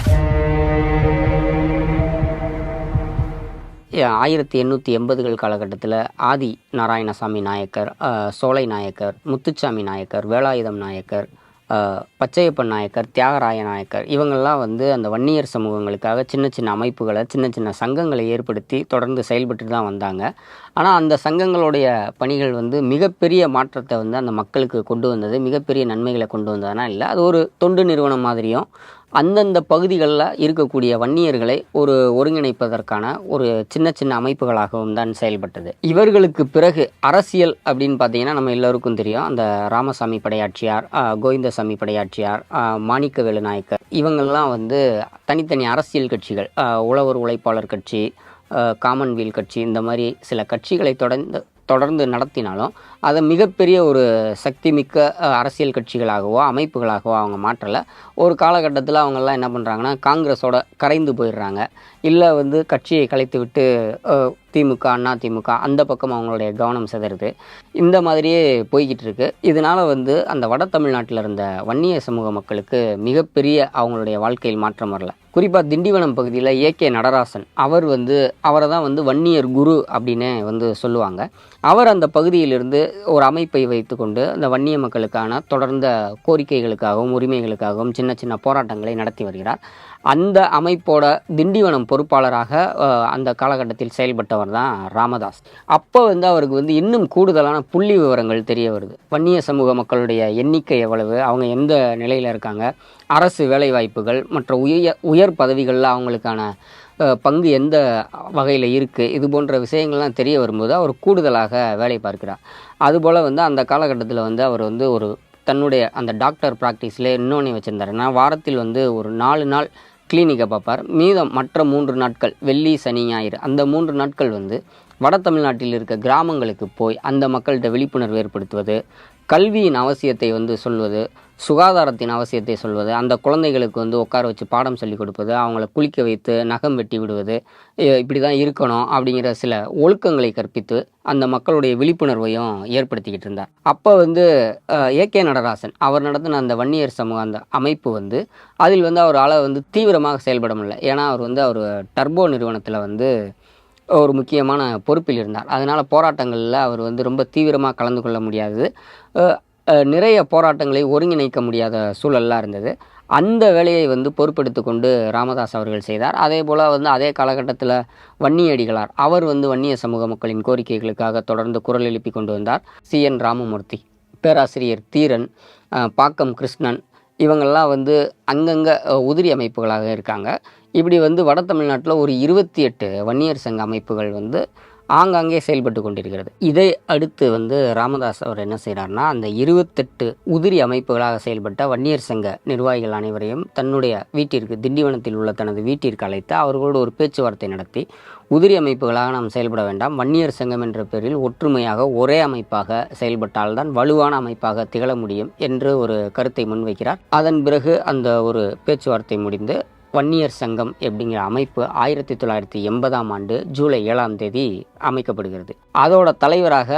1880கள் காலகட்டத்தில் ஆதி நாராயணசாமி நாயக்கர், சோலை நாயக்கர், முத்துச்சாமி நாயக்கர், வேலாயுதம் நாயக்கர், பச்சையப்பன் நாயக்கர், தியாகராய நாயக்கர் இவங்கெல்லாம் வந்து அந்த வன்னியர் சமூகங்களுக்காக சின்ன சின்ன அமைப்புகளை, சின்ன சின்ன சங்கங்களை ஏற்படுத்தி தொடர்ந்து செயல்பட்டு தான் வந்தாங்க. ஆனால் அந்த சங்கங்களுடைய பணிகள் வந்து மிகப்பெரிய மாற்றத்தை வந்து அந்த மக்களுக்கு கொண்டு வந்தது, மிகப்பெரிய நன்மைகளை கொண்டு வந்ததுனா இல்லை. அது ஒரு தொண்டு நிறுவனம் மாதிரியும் அந்தந்த பகுதிகளில் இருக்கக்கூடிய வன்னியர்களை ஒருங்கிணைப்பதற்கான ஒரு சின்ன சின்ன அமைப்புகளாகவும் தான் செயல்பட்டது. இவர்களுக்கு பிறகு அரசியல் அப்படின்னு பார்த்தீங்கன்னா நம்ம எல்லோருக்கும் தெரியும். அந்த ராமசாமி படையாட்சியார், கோவிந்தசாமி படையாட்சியார், மாணிக்கவேலு நாயக்கர் இவங்கெல்லாம் வந்து தனித்தனி அரசியல் கட்சிகள், உழவர் உழைப்பாளர் கட்சி, காமன்வெல்த் கட்சி, இந்த மாதிரி சில கட்சிகளை தொடர்ந்து நடத்தினாலும் அதை மிகப்பெரிய ஒரு சக்தி மிக்க அரசியல் கட்சிகளாகவோ அமைப்புகளாகவோ அவங்க மாற்றலை. ஒரு காலகட்டத்தில் அவங்கெல்லாம் என்ன பண்ணுறாங்கன்னா காங்கிரஸோட கரைந்து போயிடுறாங்க, இல்லை வந்து கட்சியை கலைத்து விட்டு திமுக, அண்ணா திமுக அந்த பக்கம் அவங்களுடைய கவனம் சிதறுது. இந்த மாதிரியே போய்கிட்டு இருக்கு. இதனால் வந்து அந்த வட தமிழ்நாட்டில் இருந்த வன்னிய சமூக மக்களுக்கு மிகப்பெரிய அவங்களுடைய வாழ்க்கையில் மாற்றம் வரல. குறிப்பாக திண்டிவனம் பகுதியில் ஏகே நடராசன் அவரை தான் வந்து வன்னியர் குரு அப்படின்னு வந்து சொல்லுவாங்க. அவர் அந்த பகுதியிலிருந்து ஒரு அமைப்பை வைத்து கொண்டு அந்த வன்னிய மக்களுக்கான தொடர்ந்த கோரிக்கைகளுக்காகவும் உரிமைகளுக்காகவும் சின்ன சின்ன போராட்டங்களை நடத்தி வருகிறார். அந்த அமைப்போட திண்டிவனம் பொறுப்பாளராக அந்த காலகட்டத்தில் செயல்பட்டவர் தான் ராமதாஸ். அப்போ வந்து அவருக்கு வந்து இன்னும் கூடுதலான புள்ளி விவரங்கள் தெரிய வருது. வன்னிய சமூக மக்களுடைய எண்ணிக்கை எவ்வளவு, அவங்க எந்த நிலையில் இருக்காங்க, அரசு வேலைவாய்ப்புகள் மற்ற உயர் பதவிகளில் அவங்களுக்கான பங்கு எந்த வகையில் இருக்குது, இது போன்ற விஷயங்கள்லாம் தெரிய வரும்போது அவர் கூடுதலாக வேலை பார்க்கிறார். அதுபோல் வந்து அந்த காலகட்டத்தில் வந்து அவர் வந்து ஒரு தன்னுடைய அந்த டாக்டர் ப்ராக்டிஸில் இன்னொன்று வச்சுருந்தார். நான் வாரத்தில் வந்து ஒரு 4 நாள் கிளினிக்கை பார்ப்பார். மீதம் மற்ற 3 நாட்கள் வெள்ளி சனி ஞாயிறு அந்த 3 நாட்கள் வந்து வட தமிழ்நாட்டில் இருக்க கிராமங்களுக்கு போய் அந்த மக்கள்கிட்ட விழிப்புணர்வு ஏற்படுத்துவது, கல்வியின் அவசியத்தை வந்து சொல்வது, சுகாதாரத்தின் அவசியத்தை சொல்வது, அந்த குழந்தைகளுக்கு வந்து உட்கார வச்சு பாடம் சொல்லி கொடுப்பது, அவங்கள குளிக்க வைத்து நகம் வெட்டி விடுவது, இப்படி தான் இருக்கணும் அப்படிங்கிற சில ஒழுக்கங்களை கற்பித்து அந்த மக்களுடைய விழிப்புணர்வையும் ஏற்படுத்திக்கிட்டு இருந்தார். அப்போ வந்து ஏகே நடராசன் அவர் நடத்தின அந்த வன்னியர் சமூக அந்த அமைப்பு வந்து அதில் வந்து அவரால் வந்து தீவிரமாக செயல்பட முடியல. ஏன்னா அவர் டர்போ நிறுவனத்தில் வந்து ஒரு முக்கியமான பொறுப்பில் இருந்தார். அதனால் போராட்டங்களில் அவர் வந்து ரொம்ப தீவிரமாக கலந்து கொள்ள முடியாதது, நிறைய போராட்டங்களை ஒருங்கிணைக்க முடியாத சூழல்லாம் இருந்தது. அந்த வேலையை வந்து பொறுப்பெடுத்து கொண்டு ராமதாஸ் அவர்கள் செய்தார். அதே போல் வந்து அதே காலகட்டத்தில் வன்னியடிகளார் அவர் வந்து வன்னிய சமூக மக்களின் கோரிக்கைகளுக்காக தொடர்ந்து குரல் எழுப்பி கொண்டு வந்தார். CN ராமமூர்த்தி, பேராசிரியர் தீரன், பாக்கம் கிருஷ்ணன், இவங்கெல்லாம் வந்து அங்கங்கே உதிரி அமைப்புகளாக இருக்காங்க. இப்படி வந்து வட தமிழ்நாட்டில் ஒரு 28 வன்னியர் சங்க அமைப்புகள் வந்து ஆங்காங்கே செயல்பட்டு கொண்டிருக்கிறது. இதை அடுத்து வந்து ராமதாஸ் அவர் என்ன செய்கிறார்னா, அந்த 28 உதிரி அமைப்புகளாக செயல்பட்ட வன்னியர் சங்க நிர்வாகிகள் அனைவரையும் தன்னுடைய வீட்டிற்கு, திண்டிவனத்தில் உள்ள தனது வீட்டிற்கு அழைத்து அவர்களோடு ஒரு பேச்சுவார்த்தை நடத்தி, உதிரி அமைப்புகளாக நாம் செயல்பட வேண்டாம், வன்னியர் சங்கம் என்ற பெயரில் ஒற்றுமையாக ஒரே அமைப்பாக செயல்பட்டால்தான் வலுவான அமைப்பாக திகழ முடியும் என்று ஒரு கருத்தை முன்வைக்கிறார். அதன் பிறகு அந்த ஒரு பேச்சுவார்த்தை முடிந்து வன்னியர் சங்கம் அப்படிங்கிற அமைப்பு 1980ஆம் ஆண்டு ஜூலை 7ஆம் தேதி அமைக்கப்படுகிறது. அதோட தலைவராக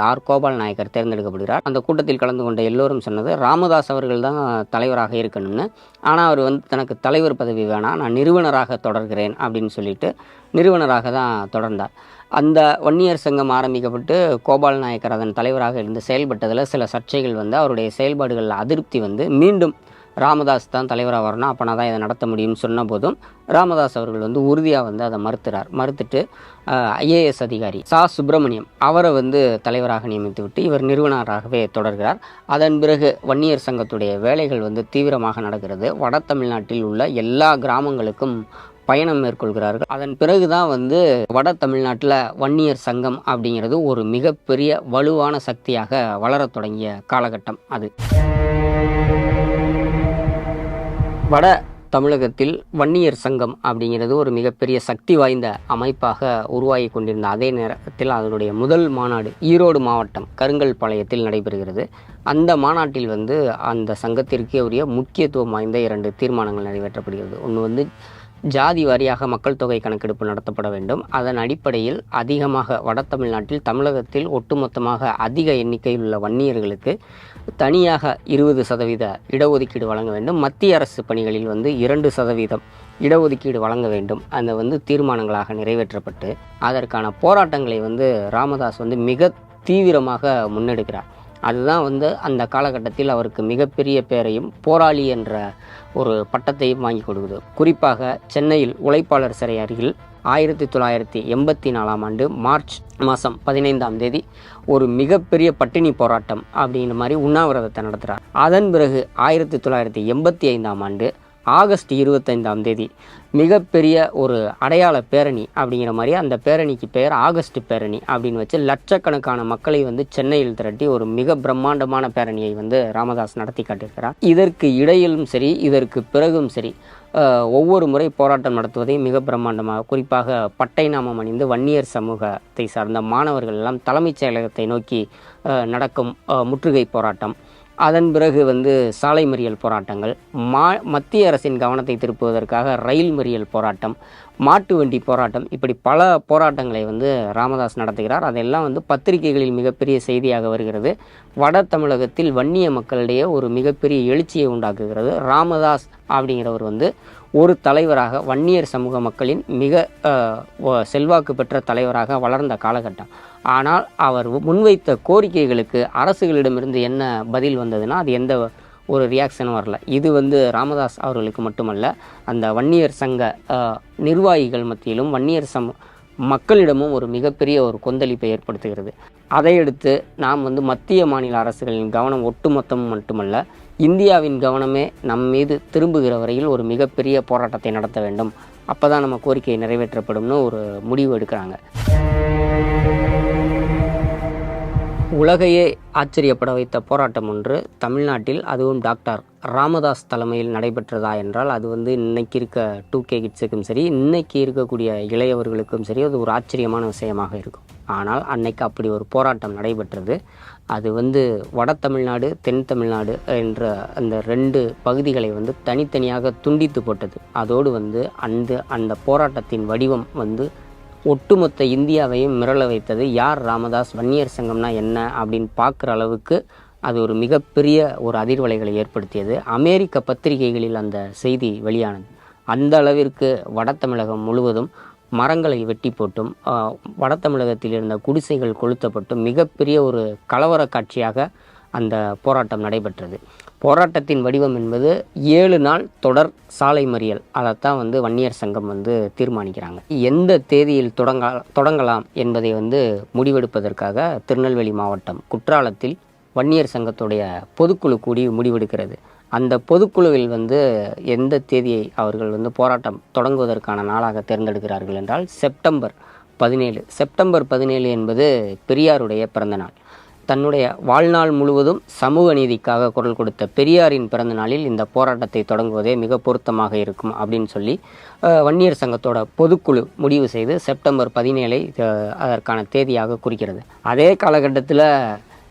ஆர் கோபால் நாயக்கர் தேர்ந்தெடுக்கப்படுகிறார். அந்த கூட்டத்தில் கலந்து கொண்ட எல்லோரும் சொன்னது ராமதாஸ் அவர்கள் தான் தலைவராக இருக்கணும்னு. ஆனால் அவர் வந்து தனக்கு தலைவர் பதவி வேணாம், நான் நிறுவனராக தொடர்கிறேன் அப்படின்னு சொல்லிட்டு நிறுவனராக தான் தொடர்ந்தார். அந்த வன்னியர் சங்கம் ஆரம்பிக்கப்பட்டு கோபால் நாயக்கர் அதன் தலைவராக இருந்து செயல்பட்டதில் சில சர்ச்சைகள் வந்து அவருடைய செயல்பாடுகளில் அதிருப்தி வந்து மீண்டும் ராமதாஸ் தான் தலைவராக வரணும், அப்போனா தான் இதை நடத்த முடியும்னு சொன்ன போதும் ராமதாஸ் அவர்கள் வந்து உறுதியாக வந்து அதை மறுத்துட்டு IAS அதிகாரி சுப்பிரமணியம் அவரை வந்து தலைவராக நியமித்து விட்டு இவர் நிறுவனராகவே தொடர்கிறார். அதன் பிறகு வன்னியர் சங்கத்துடைய வேலைகள் வந்து தீவிரமாக நடக்கிறது. வட தமிழ்நாட்டில் உள்ள எல்லா கிராமங்களுக்கும் பயணம் மேற்கொள்கிறார்கள். அதன் பிறகு தான் வந்து வட தமிழ்நாட்டில் வன்னியர் சங்கம் அப்படிங்கிறது ஒரு மிகப்பெரிய வலுவான சக்தியாக வளரத் தொடங்கிய காலகட்டம் அது. வட தமிழகத்தில் வன்னியர் சங்கம் அப்படிங்கிறது ஒரு மிகப்பெரிய சக்தி வாய்ந்த அமைப்பாக உருவாகி கொண்டிருந்த அதே நேரத்தில் அதனுடைய முதல் மாநாடு ஈரோடு மாவட்டம் கருங்கல்பாளையத்தில் நடைபெறுகிறது. அந்த மாநாட்டில் வந்து அந்த சங்கத்திற்கே உரிய முக்கியத்துவம் வாய்ந்த 2 தீர்மானங்கள் நிறைவேற்றப்படுகிறது. ஒன்று வந்து ஜாதி வாரியாக மக்கள் தொகை கணக்கெடுப்பு நடத்தப்பட வேண்டும். அதன் அடிப்படையில் அதிகமாக வட தமிழ்நாட்டில் தமிழகத்தில் ஒட்டுமொத்தமாக அதிக எண்ணிக்கையில் உள்ள வன்னியர்களுக்கு தனியாக 20% இடஒதுக்கீடு வழங்க வேண்டும். மத்திய அரசு பணிகளில் வந்து 2% இடஒதுக்கீடு வழங்க வேண்டும். அந்த வந்து தீர்மானங்களாக நிறைவேற்றப்பட்டு அதற்கான போராட்டங்களை வந்து ராமதாஸ் வந்து மிக தீவிரமாக முன்னெடுக்கிறார். அதுதான் வந்து அந்த காலகட்டத்தில் அவருக்கு மிகப்பெரிய பேரையும் போராளி என்ற ஒரு பட்டத்தையும் வாங்கி கொடுக்குது. குறிப்பாக சென்னையில் உழைப்பாளர் சிறை அருகில் 1984ஆம் ஆண்டு மார்ச் மாதம் 15ஆம் தேதி ஒரு மிகப்பெரிய பட்டினி போராட்டம் அப்படிங்கிற மாதிரி உண்ணாவிரதத்தை நடத்துகிறார். அதன் பிறகு 1985ஆம் ஆண்டு ஆகஸ்ட் 25ஆம் தேதி மிகப்பெரிய ஒரு அடையாள பேரணி அப்படிங்கிற மாதிரி அந்த பேரணிக்கு பெயர் ஆகஸ்ட் பேரணி அப்படின்னு வச்சு லட்சக்கணக்கான மக்களை வந்து சென்னையில் திரட்டி ஒரு மிக பிரம்மாண்டமான பேரணியை வந்து ராமதாஸ் நடத்தி காட்டியிருக்கிறார். இதற்கு இடையிலும் சரி இதற்கு பிறகும் சரி ஒவ்வொரு முறை போராட்டம் நடத்துவதை மிக பிரம்மாண்டமாக, குறிப்பாக பட்டை நாமம் அணிந்து வன்னியர் சமூகத்தை சார்ந்த மாணவர்கள் எல்லாம் தலைமைச் செயலகத்தை நோக்கி நடக்கும் முற்றுகை போராட்டம், அதன் பிறகு வந்து சாலை மறியல் போராட்டங்கள், மத்திய அரசின் கவனத்தை திருப்புவதற்காக ரயில் மறியல் போராட்டம், மாட்டு வண்டி போராட்டம், இப்படி பல போராட்டங்களை வந்து ராமதாஸ் நடத்துகிறார். அதெல்லாம் வந்து பத்திரிகைகளில் மிகப்பெரிய செய்தியாக வருகிறது. வட தமிழகத்தில் வன்னிய மக்களிடையே ஒரு மிகப்பெரிய எழுச்சியை உண்டாக்குகிறது. ராமதாஸ் அப்படிங்கிறவர் வந்து ஒரு தலைவராக வன்னியர் சமூக மக்களின் மிக செல்வாக்கு பெற்ற தலைவராக வளர்ந்த காலகட்டம். ஆனால் அவர் முன்வைத்த கோரிக்கைகளுக்கு அரசுகளிடமிருந்து என்ன பதில் வந்ததுன்னா அது எந்த ஒரு ரியாக்ஷனும் வரல. இது வந்து ராமதாஸ் அவர்களுக்கு மட்டுமல்ல, அந்த வன்னியர் சங்க நிர்வாகிகள் மத்தியிலும் வன்னியர் மக்களிடமும் ஒரு மிகப்பெரிய ஒரு கொந்தளிப்பை ஏற்படுத்துகிறது. அதையடுத்து நாம் வந்து மத்திய மாநில அரசுகளின் கவனம் ஒட்டுமொத்தம் மட்டுமல்ல, இந்தியாவின் கவனமே நம் மீது திரும்புகிற வரையில் ஒரு மிகப்பெரிய போராட்டத்தை நடத்த வேண்டும், அப்போ தான் நம்ம கோரிக்கை நிறைவேற்றப்படும்னு ஒரு முடிவு எடுக்கிறாங்க. உலகையே ஆச்சரியப்பட வைத்த போராட்டம் ஒன்று தமிழ்நாட்டில், அதுவும் டாக்டர் ராமதாஸ் தலைமையில் நடைபெற்றதா என்றால் அது வந்து இன்னைக்கு இருக்க 2K கிட்ஸுக்கும் சரி, இன்னைக்கு இருக்கக்கூடிய இளையவர்களுக்கும் சரி அது ஒரு ஆச்சரியமான விஷயமாக இருக்கும். ஆனால் அன்னைக்கு அப்படி ஒரு போராட்டம் நடைபெற்றது. அது வந்து வட தமிழ்நாடு தென் தமிழ்நாடு என்ற அந்த 2 பகுதிகளை வந்து தனித்தனியாக துண்டித்து போட்டது. அதோடு வந்து அந்த போராட்டத்தின் வடிவம் வந்து ஒட்டுமொத்த இந்தியாவையும் மிரள வைத்தது. யார் ராமதாஸ், வன்னியர் சங்கம்னா என்ன அப்படின்னு பார்க்குற அளவுக்கு அது ஒரு மிகப்பெரிய ஒரு அதிர்வலைகளை ஏற்படுத்தியது. அமெரிக்க பத்திரிகைகளில் அந்த செய்தி வெளியானது. அந்த அளவிற்கு வட தமிழகம் முழுவதும் மரங்களை வெட்டி போட்டும் வட தமிழகத்தில் இருந்த குடிசைகள் கொளுத்தப்பட்டும் மிகப்பெரிய ஒரு கலவர காட்சியாக அந்த போராட்டம் நடைபெற்றது. போராட்டத்தின் வடிவம் என்பது 7 நாள் தொடர் சாலை மறியல். அதைத்தான் வந்து வன்னியர் சங்கம் வந்து தீர்மானிக்கிறாங்க. எந்த தேதியில் தொடங்கலாம் என்பதை வந்து முடிவெடுப்பதற்காக திருநெல்வேலி மாவட்டம் குற்றாலத்தில் வன்னியர் சங்கத்துடைய பொதுக்குழு கூடி முடிவெடுக்கிறது. அந்த பொதுக்குழுவில் வந்து எந்த தேதியை அவர்கள் வந்து போராட்டம் தொடங்குவதற்கான நாளாக தேர்ந்தெடுக்கிறார்கள் என்றால் செப்டம்பர் 17. செப்டம்பர் 17 என்பது பெரியாருடைய பிறந்தநாள். தன்னுடைய வாழ்நாள் முழுவதும் சமூக நீதிக்காக குரல் கொடுத்த பெரியாரின் பிறந்த நாளில் இந்த போராட்டத்தை தொடங்குவதே மிக பொருத்தமாக இருக்கும் அப்படின்னு சொல்லி வன்னியர் சங்கத்தோட பொதுக்குழு முடிவு செய்து செப்டம்பர் 17 அதற்கான தேதியாக குறிக்கிறது. அதே காலகட்டத்தில்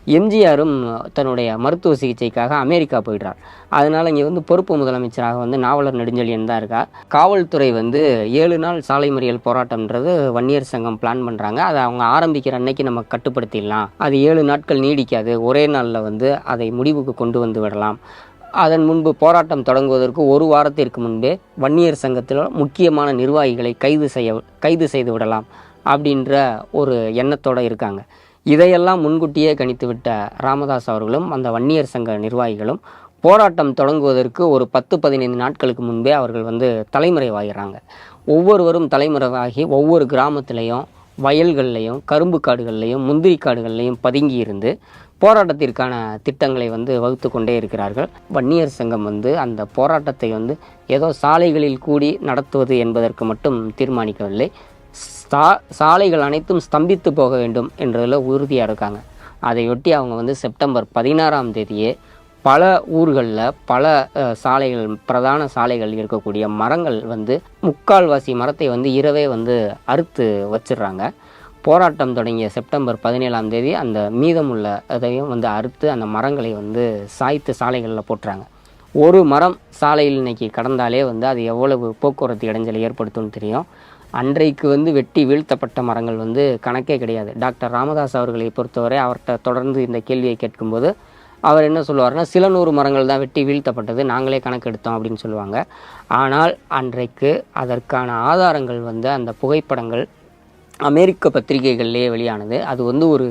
எம்ஜிஆரும் தன்னுடைய மருத்துவ சிகிச்சைக்காக அமெரிக்கா போயிடுறார். அதனால் இங்கே வந்து பொறுப்பு முதலமைச்சராக வந்து நாவலர் நெடுஞ்செழியன் தான் இருக்கா. காவல்துறை வந்து 7 நாள் சாலை மறியல் போராட்டம்ன்றது வன்னியர் சங்கம் பிளான் பண்ணுறாங்க. அதை அவங்க ஆரம்பிக்கிற அன்னைக்கு நம்ம கட்டுப்படுத்திடலாம், அது 7 நாட்கள் நீடிக்காது, ஒரே நாளில் வந்து அதை முடிவுக்கு கொண்டு வந்து விடலாம். அதன் முன்பு போராட்டம் தொடங்குவதற்கு 1 வாரத்திற்கு முன்பே வன்னியர் சங்கத்தில் முக்கியமான நிர்வாகிகளை கைது செய்து விடலாம் அப்படின்ற ஒரு எண்ணத்தோடு இருக்காங்க. இதையெல்லாம் முன்கூட்டியே கணித்துவிட்ட ராமதாஸ் அவர்களும் அந்த வன்னியர் சங்க நிர்வாகிகளும் போராட்டம் தொடங்குவதற்கு ஒரு 10-15 நாட்களுக்கு முன்பே அவர்கள் வந்து தலைமறைவாகிறாங்க. ஒவ்வொருவரும் தலைமறைவாகி ஒவ்வொரு கிராமத்திலையும் வயல்கள்லையும் கரும்பு காடுகள்லையும் முந்திரி காடுகள்லையும் பதுங்கி இருந்து போராட்டத்திற்கான திட்டங்களை வந்து வகுத்து கொண்டே இருக்கிறார்கள். வன்னியர் சங்கம் வந்து அந்த போராட்டத்தை வந்து ஏதோ சாலைகளில் கூடி நடத்துவது என்பதற்கு மட்டும் தீர்மானிக்கவில்லை. சாலைகள் அனைத்தும் ஸ்தம்பித்து போக வேண்டும் என்றதில் உறுதியாக இருக்காங்க. அதையொட்டி அவங்க வந்து செப்டம்பர் 16ஆம் தேதியே பல ஊர்களில் பல சாலைகள், பிரதான சாலைகள் இருக்கக்கூடிய மரங்கள் வந்து முக்கால்வாசி மரத்தை வந்து இரவே வந்து அறுத்து வச்சிடுறாங்க. போராட்டம் தொடங்கிய செப்டம்பர் 17ஆம் தேதி அந்த மீதமுள்ள அதையும் வந்து அறுத்து அந்த மரங்களை வந்து சாய்த்து சாலைகளில் போட்டுறாங்க. ஒரு மரம் சாலையில் இன்னைக்கு கடந்தாலே வந்து அது எவ்வளவு போக்குவரத்து இடைஞ்சலை ஏற்படுத்தும்னு தெரியும். அன்றைக்கு வந்து வெட்டி வீழ்த்தப்பட்ட மரங்கள் வந்து கணக்கே கிடையாது. டாக்டர் ராமதாஸ் அவர்களை பொறுத்தவரை அவர்கிட்ட தொடர்ந்து இந்த கேள்வியை கேட்கும்போது அவர் என்ன சொல்லுவார்னா, சில 100 மரங்கள் தான் வெட்டி வீழ்த்தப்பட்டது, நாங்களே கணக்கெடுத்தோம் அப்படின்னு சொல்லுவாங்க. ஆனால் அன்றைக்கு அதற்கான ஆதாரங்கள் வந்து அந்த புகைப்படங்கள் அமெரிக்க பத்திரிகைகள்லேயே வெளியானது. அது வந்து ஒரு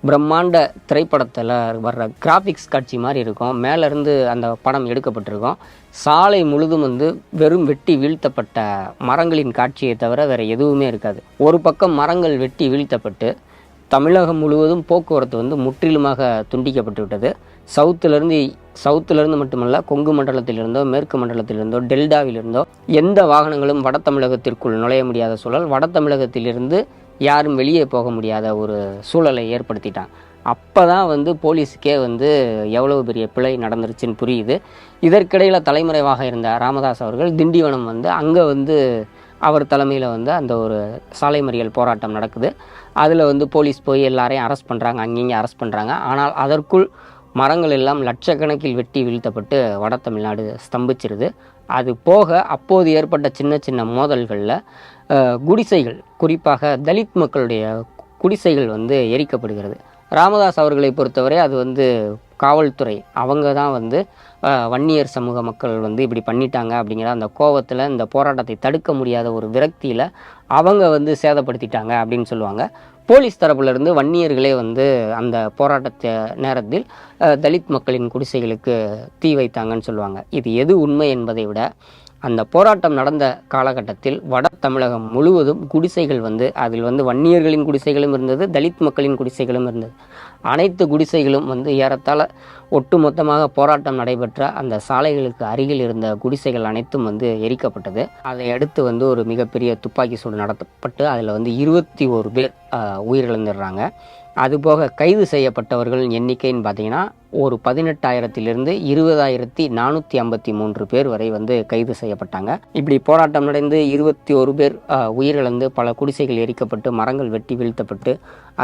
பிரம்மாண்ட திரைப்படத்தில் வர்ற கிராஃபிக்ஸ் காட்சி மாதிரி இருக்கும். மேலேருந்து அந்த படம் எடுக்கப்பட்டிருக்கும். சாலை முழுதும் வந்து வெறும் வெட்டி வீழ்த்தப்பட்ட மரங்களின் காட்சியை தவிர வேறு எதுவுமே இருக்காது. ஒரு பக்கம் மரங்கள் வெட்டி வீழ்த்தப்பட்டு தமிழகம் முழுவதும் போக்குவரத்து வந்து முற்றிலுமாக துண்டிக்கப்பட்டு விட்டது. சவுத்திலிருந்து மட்டுமல்ல, கொங்கு மண்டலத்திலிருந்தோ மேற்கு மண்டலத்திலிருந்தோ டெல்டாவிலிருந்தோ எந்த வாகனங்களும் வட தமிழகத்திற்குள் நுழைய முடியாத சூழல், வட தமிழகத்திலிருந்து யாரும் வெளியே போக முடியாத ஒரு சூழலை ஏற்படுத்திட்டான். அப்போ தான் வந்து போலீஸுக்கே வந்து எவ்வளவு பெரிய பிழை நடந்துருச்சுன்னு புரியுது. இதற்கிடையில் தலைமறைவாக இருந்த ராமதாஸ் அவர்கள் திண்டிவனம் வந்து அங்கே வந்து அவர் தலைமையில் வந்து அந்த ஒரு சாலை மறியல் போராட்டம் நடக்குது. அதில் வந்து போலீஸ் போய் எல்லாரையும் அரெஸ்ட் பண்ணுறாங்க, அங்கேயும் அரெஸ்ட் பண்ணுறாங்க. ஆனால் அதற்குள் மரங்கள் எல்லாம் லட்சக்கணக்கில் வெட்டி வீழ்த்தப்பட்டு வட தமிழ்நாடு ஸ்தம்பிச்சிருது. அது போக அப்போது ஏற்பட்ட சின்ன சின்ன மோதல்களில் குடிசைகள், குறிப்பாக தலித் மக்களுடைய குடிசைகள் வந்து எரிக்கப்படுகிறது. ராமதாஸ் அவர்களை பொறுத்தவரை அது வந்து காவல்துறை அவங்க தான் வந்து வன்னியர் சமூக மக்கள் வந்து இப்படி பண்ணிட்டாங்க அப்படிங்கிற அந்த கோபத்தில் இந்த போராட்டத்தை தடுக்க முடியாத ஒரு விரக்தியில் அவங்க வந்து சேதப்படுத்திட்டாங்க அப்படின்னு சொல்லுவாங்க. போலீஸ் தரப்புலேருந்து வன்னியர்களே வந்து அந்த போராட்டத்தை நேரத்தில் தலித் மக்களின் குடிசைகளுக்கு தீ வைத்தாங்கன்னு சொல்லுவாங்க. இது எது உண்மை என்பதை விட அந்த போராட்டம் நடந்த காலகட்டத்தில் வட தமிழகம் முழுவதும் குடிசைகள் வந்து அதில் வந்து வன்னியர்களின் குடிசைகளும் இருந்தது, தலித் மக்களின் குடிசைகளும் இருந்தது. அனைத்து குடிசைகளும் வந்து ஏறத்தாழ ஒட்டுமொத்தமாக போராட்டம் நடைபெற்ற அந்த சாலைகளுக்கு அருகில் இருந்த குடிசைகள் அனைத்தும் வந்து எரிக்கப்பட்டது. அதை அடுத்து வந்து ஒரு மிகப்பெரிய துப்பாக்கி சூடு நடத்தப்பட்டு அதில் வந்து 21 பேர் உயிரிழந்துடுறாங்க. அதுபோக கைது செய்யப்பட்டவர்கள் எண்ணிக்கைன்னு பார்த்தீங்கன்னா ஒரு 18,000 20,453 பேர் வரை வந்து கைது செய்யப்பட்டாங்க. இப்படி போராட்டம் நடந்து 21 பேர் உயிரிழந்து, பல குடிசைகள் எரிக்கப்பட்டு, மரங்கள் வெட்டி வீழ்த்தப்பட்டு,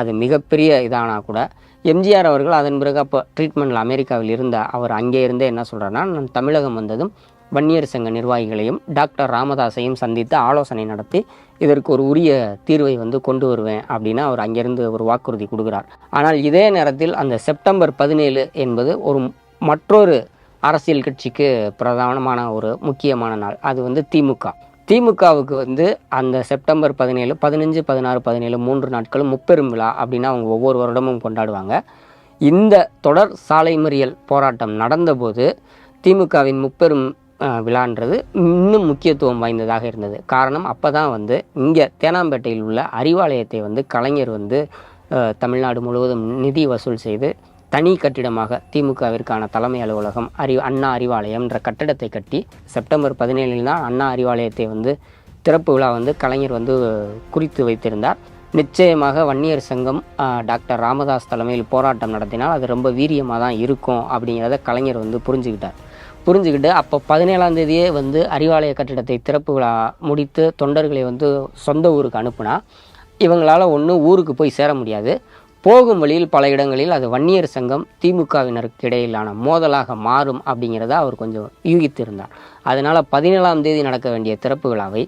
அது மிகப்பெரிய இதானா கூட எம்ஜிஆர் அவர்கள் அதன் பிறகு அப்போ ட்ரீட்மெண்ட்டில் அமெரிக்காவில் இருந்த அவர் அங்கே இருந்தே என்ன சொல்கிறாருன்னா, நான் தமிழகம் வந்ததும் வன்னியர் சங்க நிர்வாகிகளையும் டாக்டர் ராமதாஸையும் சந்தித்து ஆலோசனை நடத்தி இதற்கு ஒரு உரிய தீர்வை வந்து கொண்டு வருவேன் அப்படின்னு அவர் அங்கிருந்து ஒரு வாக்குறுதி கொடுக்குறார். ஆனால் இதே நேரத்தில் அந்த செப்டம்பர் 17 என்பது மற்றொரு அரசியல் கட்சிக்கு பிரதானமான ஒரு முக்கியமான நாள். அது வந்து திமுகவுக்கு வந்து அந்த செப்டம்பர் 17, 15, 16, 17 3 நாட்களும் முப்பெரும் விழா அப்படின்னு அவங்க ஒவ்வொரு வருடமும் கொண்டாடுவாங்க. இந்த தொடர் சாலை மறியல் போராட்டம் நடந்தபோது திமுகவின் முப்பெரும் விழான்றது இன்னும் முக்கியத்துவம் வாய்ந்ததாக இருந்தது. காரணம், அப்போ தான் வந்து இங்கே தேனாம்பேட்டையில் உள்ள அறிவாலயத்தை வந்து கலைஞர் வந்து தமிழ்நாடு முழுவதும் நிதி வசூல் செய்து தனி கட்டிடமாக திமுகவிற்கான தலைமை அலுவலகம் அண்ணா அறிவாலயம்ன்ற கட்டடத்தை கட்டி செப்டம்பர் 17 தான் அண்ணா அறிவாலயத்தை வந்து திறப்பு விழா வந்து கலைஞர் வந்து குறித்து வைத்திருந்தார். நிச்சயமாக வன்னியர் சங்கம் டாக்டர் ராமதாஸ் தலைமையில் போராட்டம் நடத்தினால் அது ரொம்ப வீரியமாக தான் இருக்கும் அப்படிங்கிறத கலைஞர் வந்து புரிஞ்சுக்கிட்டு அப்போ 17ஆம் தேதியே வந்து அறிவாலய கட்டிடத்தை திறப்பு விழா முடித்து தொண்டர்களை வந்து சொந்த ஊருக்கு அனுப்புனா இவங்களால் ஒன்றும் ஊருக்கு போய் சேர முடியாது. போகும் வழியில் பல இடங்களில் அது வன்னியர் சங்கம் திமுகவினருக்கு இடையிலான மோதலாக மாறும் அப்படிங்கிறத அவர் கொஞ்சம் யூகித்திருந்தார். அதனால் 17ஆம் தேதி நடக்க வேண்டிய திறப்பு விழாவை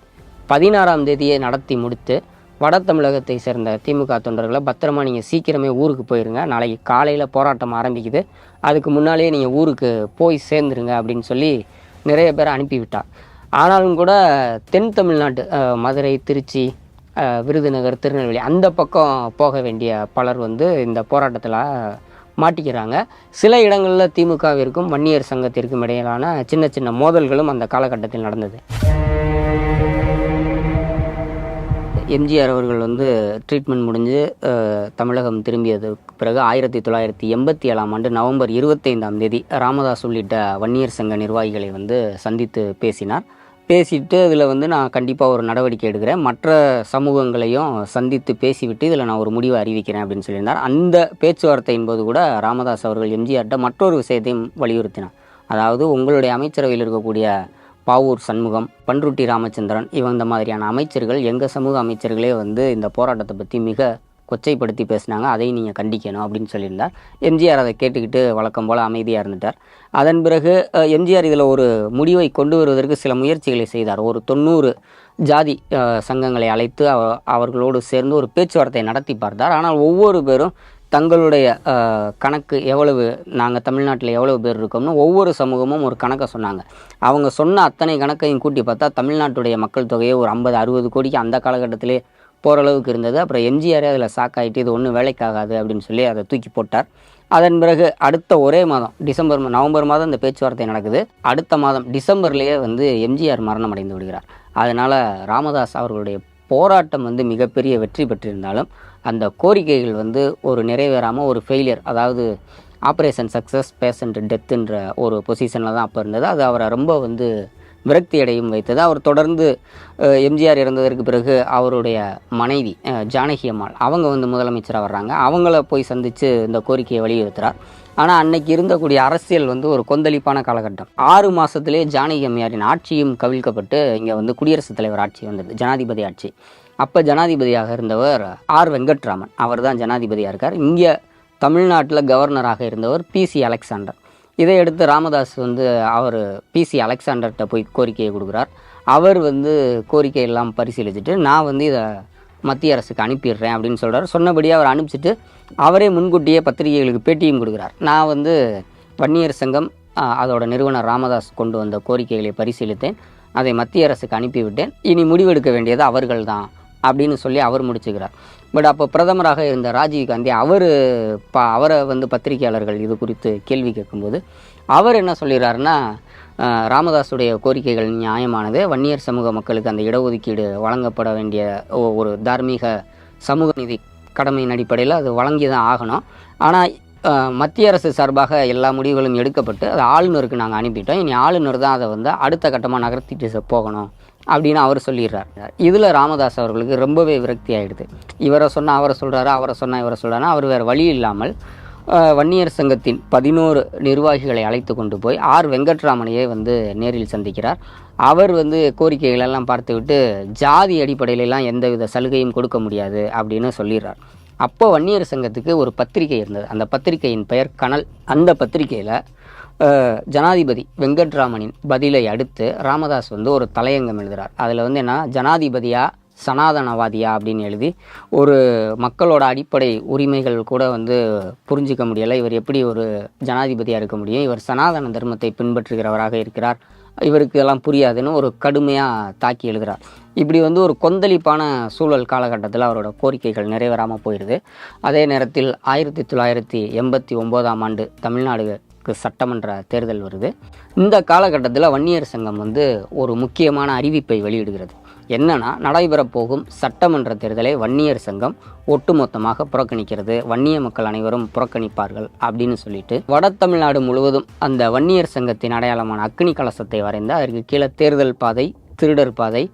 16ஆம் தேதியே நடத்தி முடித்து வட தமிழகத்தை சேர்ந்த திமுக தொண்டர்களை பத்திரமா நீங்கள் சீக்கிரமே ஊருக்கு போயிருங்க, நாளைக்கு காலையில் போராட்டம் ஆரம்பிக்குது, அதுக்கு முன்னாலேயே நீங்கள் ஊருக்கு போய் சேர்ந்துருங்க அப்படின்னு சொல்லி நிறைய பேரை அனுப்பிவிட்டார். ஆனாலும் கூட தென் தமிழ்நாட்டு மதுரை, திருச்சி, விருதுநகர், திருநெல்வேலி அந்த பக்கம் போக வேண்டிய பலர் வந்து இந்த போராட்டத்தில் மாட்டிக்கிறாங்க. சில இடங்களில் திமுகவிற்கும் வன்னியர் சங்கத்திற்கும் இடையிலான சின்ன சின்ன மோதல்களும் அந்த காலகட்டத்தில் நடந்தது. எம்ஜிஆர் அவர்கள் வந்து ட்ரீட்மெண்ட் முடிஞ்சு தமிழகம் திரும்பியதுக்கு பிறகு 1987ஆம் ஆண்டு நவம்பர் 25ஆம் தேதி ராமதாஸ் உள்ளிட்ட வன்னியர் சங்க நிர்வாகிகளை வந்து சந்தித்து பேசிட்டு இதில் வந்து நான் கண்டிப்பாக ஒரு நடவடிக்கை எடுக்கிறேன், மற்ற சமூகங்களையும் சந்தித்து பேசிவிட்டு இதில் நான் ஒரு முடிவை அறிவிக்கிறேன் அப்படின்னு சொல்லியிருந்தார். அந்த பேச்சுவார்த்தையின் போது கூட ராமதாஸ் அவர்கள் எம்ஜிஆர்கிட்ட மற்றொரு விஷயத்தையும் வலியுறுத்தினார். அதாவது உங்களுடைய அமைச்சரவையில் இருக்கக்கூடிய பாவூர் சண்முகம், பன்ருட்டி ராமச்சந்திரன் இந்த மாதிரியான அமைச்சர்கள் எங்கள் சமூக அமைச்சர்களே வந்து இந்த போராட்டத்தை பற்றி மிக கொச்சைப்படுத்தி பேசினாங்க, அதை நீங்கள் கண்டிக்கணும் அப்படின்னு சொல்லியிருந்தார். எம்ஜிஆர் அதை கேட்டுக்கிட்டு வழக்கம் போல் அமைதியாக இருந்துட்டார். அதன் பிறகு எம்ஜிஆர் இதில் ஒரு முடிவை கொண்டு வருவதற்கு சில முயற்சிகளை செய்தார். ஒரு 90 ஜாதி சங்கங்களை அழைத்து அவர்களோடு சேர்ந்து ஒரு பேச்சுவார்த்தை நடத்தி பார்த்தார். ஆனால் ஒவ்வொரு பேரும் தங்களுடைய கணக்கு எவ்வளவு, நாங்கள் தமிழ்நாட்டில் எவ்வளவு பேர் இருக்கோம்னு ஒவ்வொரு சமூகமும் ஒரு கணக்கை சொன்னாங்க. அவங்க சொன்ன அத்தனை கணக்கையும் கூட்டி பார்த்தா தமிழ்நாட்டுடைய மக்கள் தொகையை ஒரு 50-60 கோடிக்கு அந்த காலகட்டத்திலே போகிற அளவுக்கு இருந்தது. அப்புறம் எம்ஜிஆரே அதில் சாக்காயிட்டு இது ஒன்றும் வேலைக்காகாது அப்படின்னு சொல்லி அதை தூக்கி போட்டார். அதன் பிறகு அடுத்த ஒரே மாதம் நவம்பர் மாதம் இந்த பேச்சுவார்த்தை நடக்குது. அடுத்த மாதம் டிசம்பர்லேயே வந்து எம்ஜிஆர் மரணம் அடைந்து விடுகிறார். அதனால் ராமதாஸ் அவர்களுடைய போராட்டம் வந்து மிகப்பெரிய வெற்றி பெற்றிருந்தாலும் அந்த கோரிக்கைகள் வந்து ஒரு நிறைவேறாமல் ஒரு ஃபெயிலியர், அதாவது ஆப்ரேஷன் சக்ஸஸ் பேஷண்ட் டெத்துன்ற ஒரு பொசிஷனில் தான் அப்போ இருந்தது. அது அவரை ரொம்ப வந்து விரக்தி அடையும் வைத்தது. அவர் தொடர்ந்து எம்ஜிஆர் இறந்ததற்கு பிறகு அவருடைய மனைவி ஜானகி அம்மாள் அவங்க வந்து முதலமைச்சராக வர்றாங்க. அவங்கள போய் சந்தித்து இந்த கோரிக்கையை வலியுறுத்துகிறார். ஆனால் அன்னைக்கு இருந்தக்கூடிய அரசியல் வந்து ஒரு கொந்தளிப்பான காலகட்டம். 6 மாதத்திலே ஜானகி அம்மையாரின் ஆட்சியும் கவிழ்க்கப்பட்டு இங்கே வந்து குடியரசுத் தலைவர் ஆட்சி வந்தது, ஜனாதிபதி ஆட்சி. அப்போ ஜனாதிபதியாக இருந்தவர் ஆர் வெங்கட்ராமன், அவர் தான் ஜனாதிபதியாக இருக்கார். இங்கே தமிழ்நாட்டில் கவர்னராக இருந்தவர் பிசி அலெக்சாண்டர். இதையடுத்து ராமதாஸ் வந்து அவர் பிசி அலெக்சாண்டர்கிட்ட போய் கோரிக்கையை கொடுக்குறார். அவர் வந்து கோரிக்கை எல்லாம் பரிசீலிச்சுட்டு நான் வந்து இதை மத்திய அரசுக்கு அனுப்பிடுறேன் அப்படின்னு சொல்கிறார். சொன்னபடியே அவர் அனுப்பிச்சிட்டு அவரே முன்கூட்டியே பத்திரிகைகளுக்கு பேட்டியும் கொடுக்குறார். நான் வந்து வன்னியர் சங்கம் அதோட நிறுவனர் ராமதாஸ் கொண்டு வந்த கோரிக்கைகளை பரிசீலித்தேன், அதை மத்திய அரசுக்கு அனுப்பிவிட்டேன், இனி முடிவெடுக்க வேண்டியது அவர்கள் தான் அப்படின்னு சொல்லி அவர் முடிச்சுக்கிறார். பட் அப்போ பிரதமராக இருந்த ராஜீவ்காந்தி அவரை வந்து பத்திரிகையாளர்கள் இது குறித்து கேள்வி கேட்கும்போது அவர் என்ன சொல்லிடுறாருன்னா, ராமதாஸுடைய கோரிக்கைகள் நியாயமானது, வன்னியர் சமூக மக்களுக்கு அந்த இடஒதுக்கீடு வழங்கப்பட வேண்டிய ஒரு தார்மீக சமூக நீதி கடமையின் அடிப்படையில் அது வழங்கி தான் ஆகணும். ஆனால் மத்திய அரசு சார்பாக எல்லா முடிவுகளும் எடுக்கப்பட்டு அது ஆளுநருக்கு நாங்கள் அனுப்பிட்டோம், இனி ஆளுநர் தான் அதை வந்து அடுத்த கட்டமாக நகர்த்திட்டு போகணும் அப்படின்னு அவர் சொல்லிடுறார். இதில் ராமதாஸ் அவர்களுக்கு ரொம்பவே விரக்தி ஆகிடுது. இவரை சொன்னால் அவரை சொல்கிறாரு, அவரை சொன்னால் இவரை சொல்கிறாருன்னா அவர் வேறு வழி இல்லாமல் வன்னியர் சங்கத்தின் 11 நிர்வாகிகளை அழைத்து கொண்டு போய் வெங்கட்ராமனையே வந்து நேரில் சந்திக்கிறார். அவர் வந்து கோரிக்கைகளெல்லாம் பார்த்துவிட்டு ஜாதி அடிப்படையிலெல்லாம் எந்தவித சலுகையும் கொடுக்க முடியாது அப்படின்னு சொல்லிடுறார். அப்போ வன்னியர் சங்கத்துக்கு ஒரு பத்திரிகை இருந்தது. அந்த பத்திரிகையின் பெயர் கனல். அந்த பத்திரிகையில் ஜனாதிபதி வெங்கட்ராமனின் பதிலை அடுத்து ராமதாஸ் வந்து ஒரு தலையங்கம் எழுதுகிறார். அதில் வந்து என்ன, ஜனாதிபதியா சனாதனவாதியா அப்படின்னு எழுதி, ஒரு மக்களோட அடிப்படை உரிமைகள் கூட வந்து புரிஞ்சிக்க முடியலை, இவர் எப்படி ஒரு ஜனாதிபதியாக இருக்க முடியும், இவர் சனாதன தர்மத்தை பின்பற்றுகிறவராக இருக்கிறார், இவருக்கு எல்லாம் புரியாதுன்னு ஒரு கடுமையாக தாக்கி எழுதுகிறார். இப்படி வந்து ஒரு கொந்தளிப்பான சூழல் காலகட்டத்தில் அவரோட கோரிக்கைகள் நிறைவேறாமல் போயிடுது. அதே நேரத்தில் 1989ஆம் ஆண்டு தமிழ்நாடுக்கு சட்டமன்ற தேர்தல் வருது. இந்த காலகட்டத்தில் வன்னியர் சங்கம் வந்து ஒரு முக்கியமான அறிவிப்பை வெளியிடுகிறது. என்னன்னா, நடைபெறப் போகும் சட்டமன்ற தேர்தலை வன்னியர் சங்கம் ஒட்டுமொத்தமாக புறக்கணிக்கிறது, வன்னிய மக்கள் அனைவரும் புறக்கணிப்பார்கள் அப்படின்னு சொல்லிட்டு வட தமிழ்நாடு முழுவதும் அந்த வன்னியர் சங்கத்தின் அடையாளமான அக்னி கலசத்தை வரைந்து அதற்கு கீழே தேர்தல் பாதை, திருடர் பாதை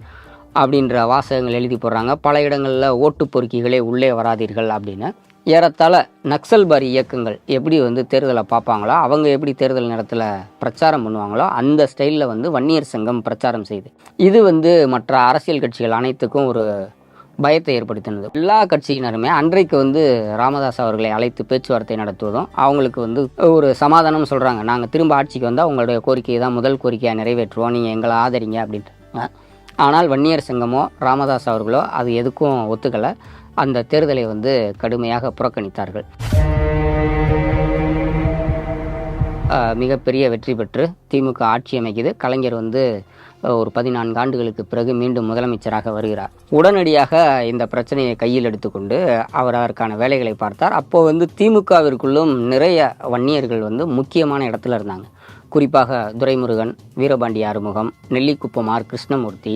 அப்படின்ற வாசகங்கள் எழுதி போடுறாங்க. பல இடங்களில் ஓட்டு பொறுக்கிகளே உள்ளே வராதீர்கள் அப்படின்னு. ஏறத்தாழ நக்சல்பாரி இயக்கங்கள் எப்படி வந்து தேர்தலை பார்ப்பாங்களோ, அவங்க எப்படி தேர்தல் நேரத்தில் பிரச்சாரம் பண்ணுவாங்களோ அந்த ஸ்டைலில் வந்து வன்னியர் சங்கம் பிரச்சாரம் செய்யுது. இது வந்து மற்ற அரசியல் கட்சிகள் அனைத்துக்கும் ஒரு பயத்தை ஏற்படுத்தினது. எல்லா கட்சியினருமே அன்றைக்கு வந்து ராமதாஸ் அவர்களை அழைத்து பேச்சுவார்த்தை நடத்துவதும், அவங்களுக்கு வந்து ஒரு சமாதானம் சொல்கிறாங்க, நாங்கள் திரும்ப ஆட்சிக்கு வந்தால் உங்களுடைய கோரிக்கையை தான் முதல் கோரிக்கையாக நிறைவேற்றுவோம், நீங்கள் எங்களை ஆதரிங்க அப்படின்ட்டு. ஆனால் வன்னியர் சங்கமோ ராமதாஸ் அவர்களோ அது எதுக்கும் ஒத்துக்கலை. அந்த தேர்தலை வந்து கடுமையாக புறக்கணித்தார்கள். மிகப்பெரிய வெற்றி பெற்று திமுக ஆட்சி அமைக்குது. கலைஞர் வந்து ஒரு 14 ஆண்டுகளுக்கு பிறகு மீண்டும் முதலமைச்சராக வருகிறார். உடனடியாக இந்த பிரச்சனையை கையில் எடுத்துக்கொண்டு அவர் அதற்கான வேலைகளை பார்த்தார். அப்போது வந்து திமுகவிற்குள்ளும் நிறைய வன்னியர்கள் வந்து முக்கியமான இடத்துல இருந்தாங்க. குறிப்பாக துரைமுருகன், வீரபாண்டி ஆறுமுகம், நெல்லிக்குப்பம் ஆர் கிருஷ்ணமூர்த்தி,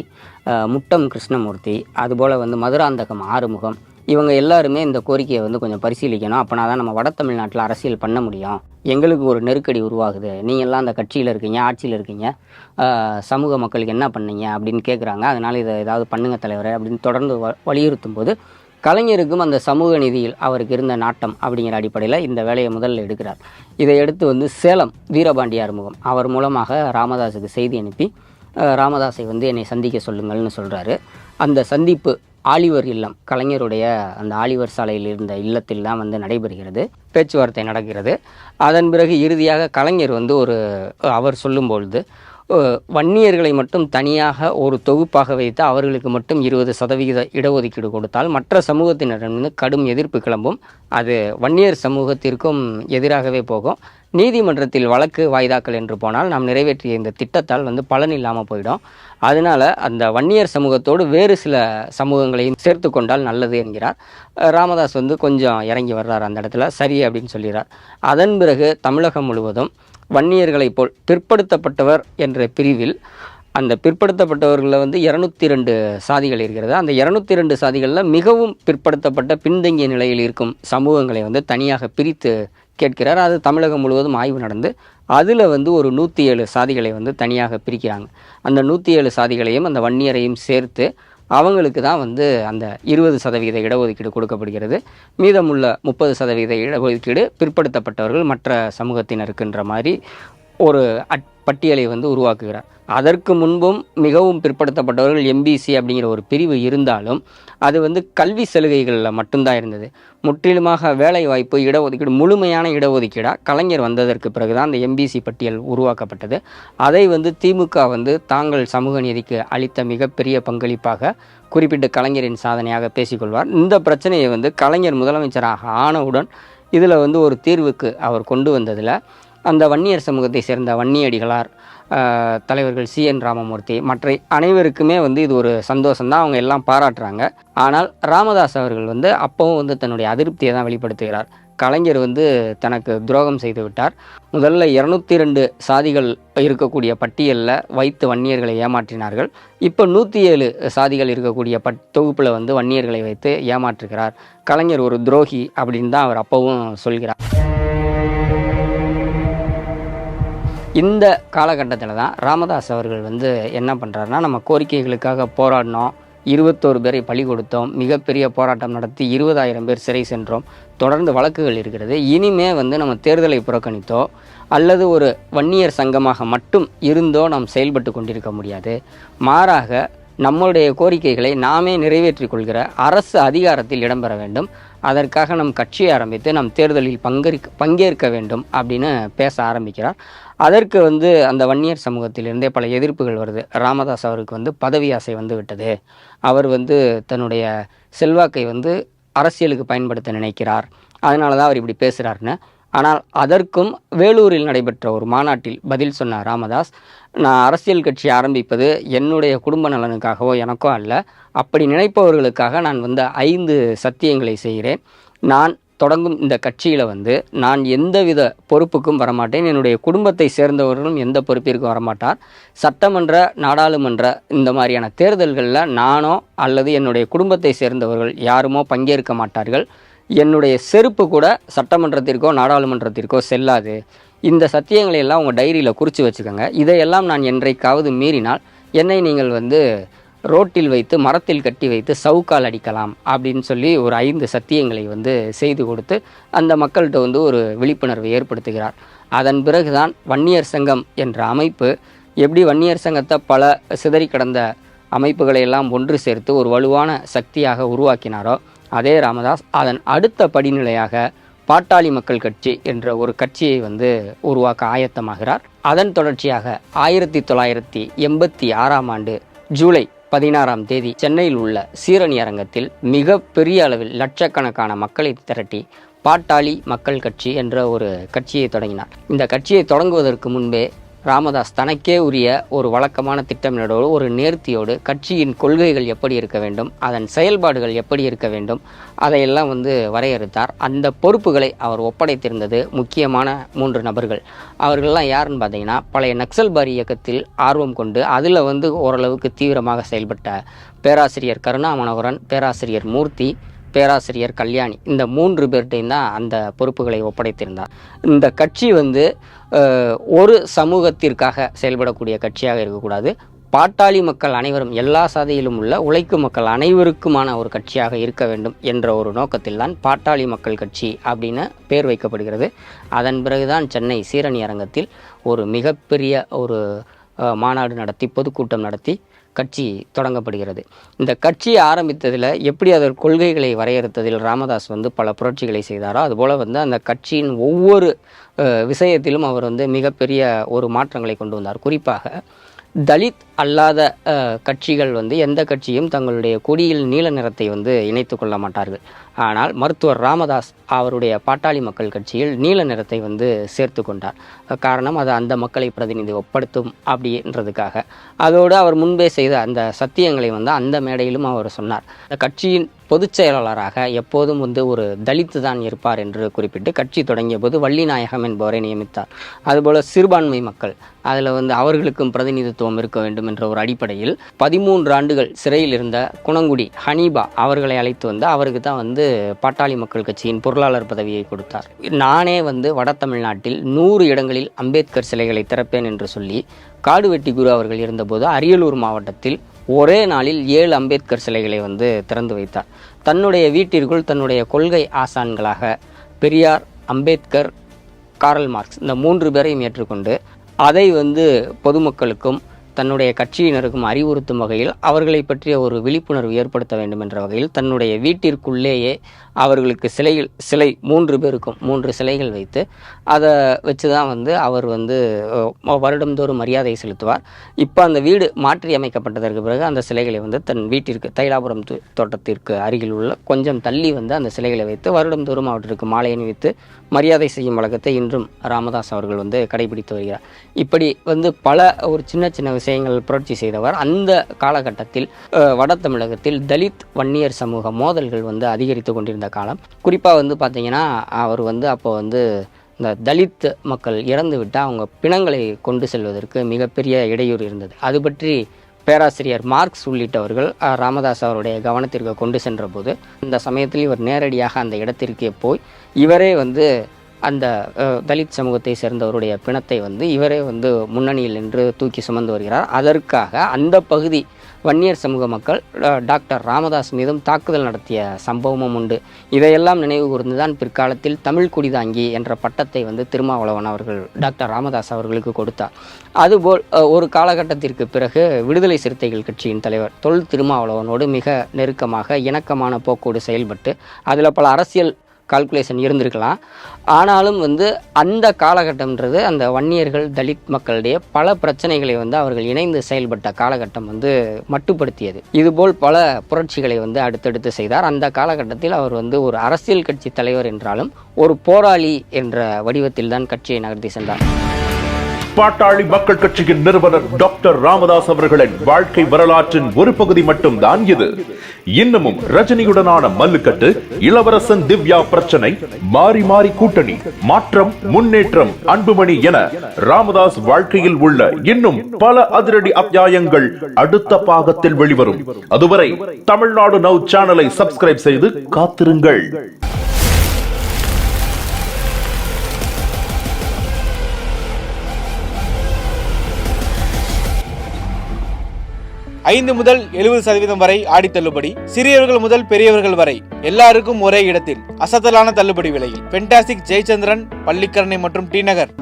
முட்டம் கிருஷ்ணமூர்த்தி, அதுபோல் வந்து மதுராந்தகம் ஆறுமுகம், இவங்க எல்லாருமே இந்த கோரிக்கையை வந்து கொஞ்சம் பரிசீலிக்கணும், அப்போனா தான் நம்ம வட தமிழ்நாட்டில் அரசியல் பண்ண முடியும், எங்களுக்கு ஒரு நெருக்கடி உருவாகுது, நீங்கள்லாம் அந்த கட்சியில் இருக்கீங்க, ஆட்சியில் இருக்கீங்க, சமூக மக்களுக்கு என்ன பண்ணீங்க அப்படின்னு கேட்குறாங்க, அதனால் இதை ஏதாவது பண்ணுங்க தலைவரே அப்படின்னு தொடர்ந்து வலியுறுத்தும் போது கலைஞருக்கும் அந்த சமூக நீதியில் அவருக்கு இருந்த நாட்டம் அப்படிங்கிற அடிப்படையில் இந்த வேலையை முதல்ல எடுக்கிறார். இதை எடுத்து வந்து சேலம் வீரபாண்டி ஆறுமுகம் அவர் மூலமாக ராமதாஸுக்கு செய்தி அனுப்பி ராமதாஸை வந்து என்னை சந்திக்க சொல்லுங்கள்னு சொல்கிறாரு. அந்த சந்திப்பு ஆலிவர் இல்லம், கலைஞருடைய அந்த ஆலிவர் சாலையில் இருந்த இல்லத்தில் தான் வந்து நடைபெறுகிறது. பேச்சுவார்த்தை நடக்கிறது. அதன் பிறகு இறுதியாக கலைஞர் வந்து அவர் சொல்லும்பொழுது வன்னியர்களை மட்டும் தனியாக ஒரு தொகுப்பாக வைத்து அவர்களுக்கு மட்டும் 20% இடஒதுக்கீடு கொடுத்தால் மற்ற சமூகத்தினரிடம் கடும் எதிர்ப்பு கிளம்பும், அது வன்னியர் சமூகத்திற்கும் எதிராகவே போகும், நீதிமன்றத்தில் வழக்கு வாய்தாக்கள் என்று போனால் நாம் நிறைவேற்றிய இந்த திட்டத்தால் வந்து பலன் இல்லாமல் போயிடும், அதனால் அந்த வன்னியர் சமூகத்தோடு வேறு சில சமூகங்களையும் சேர்த்து கொண்டால் நல்லது என்கிறார். ராமதாஸ் வந்து கொஞ்சம் இறங்கி வர்றார் அந்த இடத்துல, சரி அப்படின்னு சொல்கிறார். அதன் பிறகு தமிழகம் முழுவதும் வன்னியர்களைப் போல் பிற்படுத்தப்பட்டவர் என்ற பிரிவில் அந்த பிற்படுத்தப்பட்டவர்களில் வந்து 202 சாதிகள் இருக்கிறது. அந்த 202 சாதிகளில் மிகவும் பிற்படுத்தப்பட்ட பின்தங்கிய நிலையில் இருக்கும் சமூகங்களை வந்து தனியாக பிரித்து கேட்கிறார். அது தமிழகம் முழுவதும் ஆய்வு நடந்து அதில் வந்து ஒரு 107 சாதிகளை வந்து தனியாக பிரிக்கிறாங்க. அந்த 107 சாதிகளையும் அந்த வன்னியரையும் சேர்த்து அவங்களுக்கு தான் வந்து அந்த 20% இடஒதுக்கீடு கொடுக்கப்படுகிறது. மீதமுள்ள 30% இடஒதுக்கீடு பிற்படுத்தப்பட்டவர்கள் மற்ற சமூகத்தினருக்குன்ற மாதிரி ஒரு பட்டியலை வந்து உருவாக்குகிறார். அதற்கு முன்பும் மிகவும் பிற்படுத்தப்பட்டவர்கள் எம்பிசி அப்படிங்கிற ஒரு பிரிவு இருந்தாலும் அது வந்து கல்வி சலுகைகளில் மட்டும்தான் இருந்தது. முற்றிலுமாக வேலை வாய்ப்பு, இடஒதுக்கீடு, முழுமையான இடஒதுக்கீடாக கலைஞர் வந்ததற்கு பிறகு தான் அந்த எம்பிசி பட்டியல் உருவாக்கப்பட்டது. அதை வந்து திமுக வந்து தாங்கள் சமூக நீதிக்கு அளித்த மிகப்பெரிய பங்களிப்பாக குறிப்பிட்டு கலைஞரின் சாதனையாக பேசிக்கொள்வார். இந்த பிரச்சனையை வந்து கலைஞர் முதலமைச்சராக ஆனவுடன் இதில் வந்து ஒரு தீர்வுக்கு அவர் கொண்டு வந்ததில் அந்த வன்னியர் சமூகத்தை சேர்ந்த வன்னியடிகளார், தலைவர்கள் CN ராமமூர்த்தி, மற்ற அனைவருக்குமே வந்து இது ஒரு சந்தோஷம்தான், அவங்க எல்லாம் பாராட்டுறாங்க. ஆனால் ராமதாஸ் அவர்கள் வந்து அப்பவும் வந்து தன்னுடைய அதிருப்தியை தான் வெளிப்படுத்துகிறார். கலைஞர் வந்து தனக்கு துரோகம் செய்து விட்டார். முதல்ல 202 சாதிகள் இருக்கக்கூடிய பட்டியலில் வைத்து வன்னியர்களை ஏமாற்றினார்கள். இப்போ 107 சாதிகள் இருக்கக்கூடிய தொகுப்பில் வந்து வன்னியர்களை வைத்து ஏமாற்றுகிறார். கலைஞர் ஒரு துரோகி அப்படின்னு தான் அவர் அப்பவும் சொல்கிறார். இந்த காலகட்டத்தில் தான் ராமதாஸ் அவர்கள் வந்து என்ன பண்ணுறாருன்னா, நம்ம கோரிக்கைகளுக்காக போராடினோம், 21 பேரை பலி கொடுத்தோம், மிகப்பெரிய போராட்டம் நடத்தி 20,000 பேர் சிறை சென்றோம், தொடர்ந்து வழக்குகள் இருக்கிறது, இனிமே வந்து நம்ம தேர்தலை புறக்கணித்தோ அல்லது ஒரு வன்னியர் சங்கமாக மட்டும் இருந்தோ நாம் செயல்பட்டு கொண்டிருக்க முடியாது. மாறாக நம்முடைய கோரிக்கைகளை நாமே நிறைவேற்றிக் கொள்கிற அரசு அதிகாரத்தில் இடம்பெற வேண்டும். அதற்காக நம் கட்சியை ஆரம்பித்து நம் தேர்தலில் பங்கேற்க வேண்டும் அப்படின்னு பேச ஆரம்பிக்கிறார். அதற்கு வந்து அந்த வன்னியர் சமூகத்திலிருந்தே பல எதிர்ப்புகள் வருது. ராமதாஸ் அவருக்கு வந்து பதவி ஆசை வந்து விட்டது, அவர் வந்து தன்னுடைய செல்வாக்கை வந்து அரசியலுக்கு பயன்படுத்த நினைக்கிறார், அதனால தான் அவர் இப்படி பேசுகிறாருன்னு. ஆனால் அதற்கும் வேலூரில் நடைபெற்ற ஒரு மாநாட்டில் பதில் சொன்ன ராமதாஸ், நான் அரசியல் கட்சி ஆரம்பிப்பது என்னுடைய குடும்ப நலனுக்காகவோ எனக்கோ அல்ல, அப்படி நினைப்பவர்களுக்காக நான் வந்து 5 சத்தியங்களை செய்கிறேன். நான் தொடங்கும் இந்த கட்சியில் வந்து நான் எந்தவித பொறுப்புக்கும் வரமாட்டேன், என்னுடைய குடும்பத்தை சேர்ந்தவர்களும் எந்த பொறுப்பிற்கும் வரமாட்டார், சட்டமன்ற நாடாளுமன்ற இந்த மாதிரியான தேர்தல்களில் நானோ அல்லது என்னுடைய குடும்பத்தை சேர்ந்தவர்கள் யாருமோ பங்கேற்க மாட்டார்கள், என்னுடைய செருப்பு கூட சட்டமன்றத்திற்கோ நாடாளுமன்றத்திற்கோ செல்லாது. இந்த சத்தியங்களை எல்லாம் உங்கள் டைரியில் குறித்து வச்சுக்கோங்க. இதையெல்லாம் நான் என்றைக்காவது மீறினால் என்னை நீங்கள் வந்து ரோட்டில் வைத்து மரத்தில் கட்டி வைத்து சவுக்கால் அடிக்கலாம் அப்படின்னு சொல்லி ஒரு 5 சத்தியங்களை வந்து செய்து கொடுத்து அந்த மக்கள்கிட்ட வந்து ஒரு விழிப்புணர்வை ஏற்படுத்துகிறார். அதன் பிறகுதான் வன்னியர் சங்கம் என்ற அமைப்பு எப்படி வன்னியர் சங்கத்தை பல சிதறி கிடந்த அமைப்புகளை எல்லாம் ஒன்று சேர்த்து ஒரு வலுவான சக்தியாக உருவாக்கினாரோ, அதே ராமதாஸ் அதன் அடுத்த படிநிலையாக பாட்டாளி மக்கள் கட்சி என்ற ஒரு கட்சியை வந்து உருவாக்க ஆயத்தமாகிறார். அதன் தொடர்ச்சியாக 1986ஆம் ஆண்டு ஜூலை 16ஆம் தேதி சென்னையில் உள்ள சீரணி அரங்கத்தில் மிக பெரிய அளவில் லட்சக்கணக்கான மக்களை திரட்டி பாட்டாளி மக்கள் கட்சி என்ற ஒரு கட்சியை தொடங்கினார். இந்த கட்சியை தொடங்குவதற்கு முன்பே ராமதாஸ் தனக்கே உரிய ஒரு வழக்கமான திட்டமிடலோடு ஒரு நேர்த்தியோடு கட்சியின் கொள்கைகள் எப்படி இருக்க வேண்டும், அதன் செயல்பாடுகள் எப்படி இருக்க வேண்டும், அதையெல்லாம் வந்து வரையறுத்தார். அந்த பொறுப்புகளை அவர் ஒப்படைத்திருந்தது முக்கியமான 3 நபர்கள். அவர்கள்லாம் யாருன்னு பார்த்தீங்கன்னா, பழைய நக்சல்பாரி இயக்கத்தில் ஆர்வம் கொண்டு அதில் வந்து ஓரளவுக்கு தீவிரமாக செயல்பட்ட பேராசிரியர் கருணா மனோகரன், பேராசிரியர் மூர்த்தி, பேராசிரியர் கல்யாணி, இந்த 3 பேர்கிட்டையும் தான் அந்த பொறுப்புகளை ஒப்படைத்திருந்தார். இந்த கட்சி வந்து ஒரு சமூகத்திற்காக செயல்படக்கூடிய கட்சியாக இருக்கக்கூடாது, பாட்டாளி மக்கள் அனைவரும் எல்லா சாதியிலும் உள்ள உழைக்கும் மக்கள் அனைவருக்குமான ஒரு கட்சியாக இருக்க வேண்டும் என்ற ஒரு நோக்கத்தில் தான் பாட்டாளி மக்கள் கட்சி அப்படின்னு பேர் வைக்கப்படுகிறது. அதன் பிறகுதான் சென்னை சீரணி அரங்கத்தில் ஒரு மிகப்பெரிய ஒரு மாநாடு நடத்தி பொதுக்கூட்டம் நடத்தி கட்சி தொடங்கப்படுகிறது. இந்த கட்சியை ஆரம்பித்ததில் எப்படி அதன் கொள்கைகளை வரையறுத்ததில் ராமதாஸ் வந்து பல புரட்சிகளை செய்தாரோ, அதுபோல் வந்து அந்த கட்சியின் ஒவ்வொரு விஷயத்திலும் அவர் வந்து மிகப்பெரிய ஒரு மாற்றங்களை கொண்டு வந்தார். குறிப்பாக தலித் அல்லாத கட்சிகள் வந்து எந்த கட்சியும் தங்களுடைய கொடியில் நீல நிறத்தை வந்து இணைத்து கொள்ள மாட்டார்கள். ஆனால் மருத்துவர் ராமதாஸ் அவருடைய பாட்டாளி மக்கள் கட்சியில் நீல நிறத்தை வந்து சேர்த்து கொண்டார். காரணம், அது அந்த மக்களை பிரதிநிதிப்படுத்தும் அப்படின்றதுக்காக. அதோடு அவர் முன்பே செய்த அந்த சத்தியங்களை வந்து அந்த மேடையிலும் அவர் சொன்னார். அந்த கட்சியின் பொதுச் செயலாளராக எப்போதும் வந்து ஒரு தலித்து தான் இருப்பார் என்று குறிப்பிட்டு கட்சி தொடங்கிய போது வள்ளிநாயகம் என்பவரை நியமித்தார். அதுபோல் சிறுபான்மை மக்கள் அதில் வந்து அவர்களுக்கும் பிரதிநிதித்துவம் இருக்க வேண்டும் என்ற ஒரு அடிப்படையில் 13 ஆண்டுகள் சிறையில் இருந்த குணங்குடி ஹனீபா அவர்களை அழைத்து வந்து அவருக்கு தான் வந்து பாட்டாளி மக்கள் கட்சியின் பொருளாளர் பதவியை கொடுத்தார். நானே வந்து வட தமிழ்நாட்டில் 100 இடங்களில் அம்பேத்கர் சிலைகளை திறப்பேன் என்று சொல்லி காடுவெட்டி குரு அவர்கள் இருந்தபோது அரியலூர் மாவட்டத்தில் ஒரே நாளில் 7 அம்பேத்கர் சிலைகளை வந்து திறந்து வைத்தார். தன்னுடைய வீட்டிற்குள் தன்னுடைய கொள்கை ஆசான்களாக பெரியார், அம்பேத்கர், காரல் மார்க்ஸ் இந்த 3 பேரையும் ஏற்றுக்கொண்டு அதை வந்து பொதுமக்களுக்கும் தன்னுடைய கட்சியினருக்கும் அறிவுறுத்தும் வகையில் அவர்களை பற்றிய ஒரு விழிப்புணர்வு ஏற்படுத்த வேண்டும் என்ற வகையில் தன்னுடைய வீட்டிற்குள்ளேயே அவர்களுக்கு சிலை 3 பேருக்கும் 3 சிலைகள் வைத்து அதை வச்சு தான் வந்து அவர் வந்து வருடந்தோறும் மரியாதை செலுத்துவார். இப்போ அந்த வீடு மாற்றி அமைக்கப்பட்டதற்கு பிறகு அந்த சிலைகளை வந்து தன் வீட்டிற்கு தைலாபுரம் தோட்டத்திற்கு அருகில் உள்ள கொஞ்சம் தள்ளி வந்து அந்த சிலைகளை வைத்து வருடந்தோறும் அவற்றிற்கு மாலை அணிவித்து மரியாதை செய்யும் வழக்கத்தை இன்றும் ராமதாஸ் அவர்கள் வந்து கடைபிடித்து வருகிறார். இப்படி வந்து பல ஒரு சின்ன சின்ன விஷயங்கள் புரட்சி செய்தவர். அந்த காலகட்டத்தில் வட தமிழகத்தில் தலித் வன்னியர் சமூக மோதல்கள் வந்து அதிகரித்து கொண்டிருந்த காலம். குறிப்பாக வந்து பார்த்திங்கன்னா அவர் வந்து அப்போ வந்து இந்த தலித் மக்கள் இறந்து விட்டால் அவங்க பிணங்களை கொண்டு செல்வதற்கு மிகப்பெரிய இடையூறு இருந்தது. அது பற்றி பேராசிரியர் மார்க்ஸ் உள்ளிட்டவர்கள் ராமதாஸ் அவருடைய கவனத்திற்கு கொண்டு சென்ற போது இந்த சமயத்தில் இவர் நேரடியாக அந்த இடத்திற்கே போய் இவரே வந்து அந்த தலித் சமூகத்தை சேர்ந்தவருடைய பிணத்தை வந்து இவரே வந்து முன்னணியில் நின்று தூக்கி சுமந்து வருகிறார். அதற்காக அந்த பகுதி வன்னியர் சமூக மக்கள் டாக்டர் ராமதாஸ் மீதும் தாக்குதல் நடத்திய சம்பவமும் உண்டு. இதையெல்லாம் நினைவு கூர்ந்துதான் பிற்காலத்தில் தமிழ் குடிதாங்கி என்ற பட்டத்தை வந்து திருமாவளவன் அவர்கள் டாக்டர் ராமதாஸ் அவர்களுக்கு கொடுத்தார். அதுபோல் ஒரு காலகட்டத்திற்கு பிறகு விடுதலை சிறுத்தைகள் கட்சியின் தலைவர் தொல் திருமாவளவனோடு மிக நெருக்கமாக இணக்கமான போக்கோடு செயல்பட்டு அதில் பல அரசியல் கால்குலேஷன் இருந்திருக்கலாம். ஆனாலும் வந்து அந்த காலகட்டம்ன்றது அந்த வன்னியர்கள் தலித் மக்களிடையே பல பிரச்சனைகளை வந்து அவர்கள் இணைந்து செயல்பட்ட காலகட்டம் வந்து மட்டுப்படுத்தியது. இதுபோல் பல புரட்சிகளை வந்து அடுத்தடுத்து செய்தார். அந்த காலகட்டத்தில் அவர் வந்து ஒரு அரசியல் கட்சி தலைவர் என்றாலும் ஒரு போராளி என்ற வடிவத்தில் தான் கட்சியை நகர்த்தி சென்றார். பாட்டாளி மக்கள் கட்சியின் நிறுவனர் டாக்டர் ராமதாஸ் அவர்களின் வாழ்க்கை வரலாற்றின் ஒரு பகுதி மட்டும்தான் இது. இன்னமும் ரஜினியுடனான மல்லுக்கட்டு, இளவரசன் திவ்யா பிரச்சனை, மாறி மாறி கூட்டணி, மாற்றம், முன்னேற்றம், அன்புமணி என ராமதாஸ் வாழ்க்கையில் உள்ள இன்னும் பல அதிரடி அத்தியாயங்கள் அடுத்த பாகத்தில் வெளிவரும். அதுவரை தமிழ்நாடு நவ் சேனலை சப்ஸ்கிரைப் செய்து காத்திருங்கள். 5 முதல் 70% வரை ஆடி தள்ளுபடி. சிறியவர்கள் முதல் பெரியவர்கள் வரை எல்லாருக்கும் ஒரே இடத்தில் அசத்தலான தள்ளுபடி விலையில். பென்டாஸ்டிக் ஜெயச்சந்திரன், பள்ளிக்கரணை மற்றும் டி நகர்.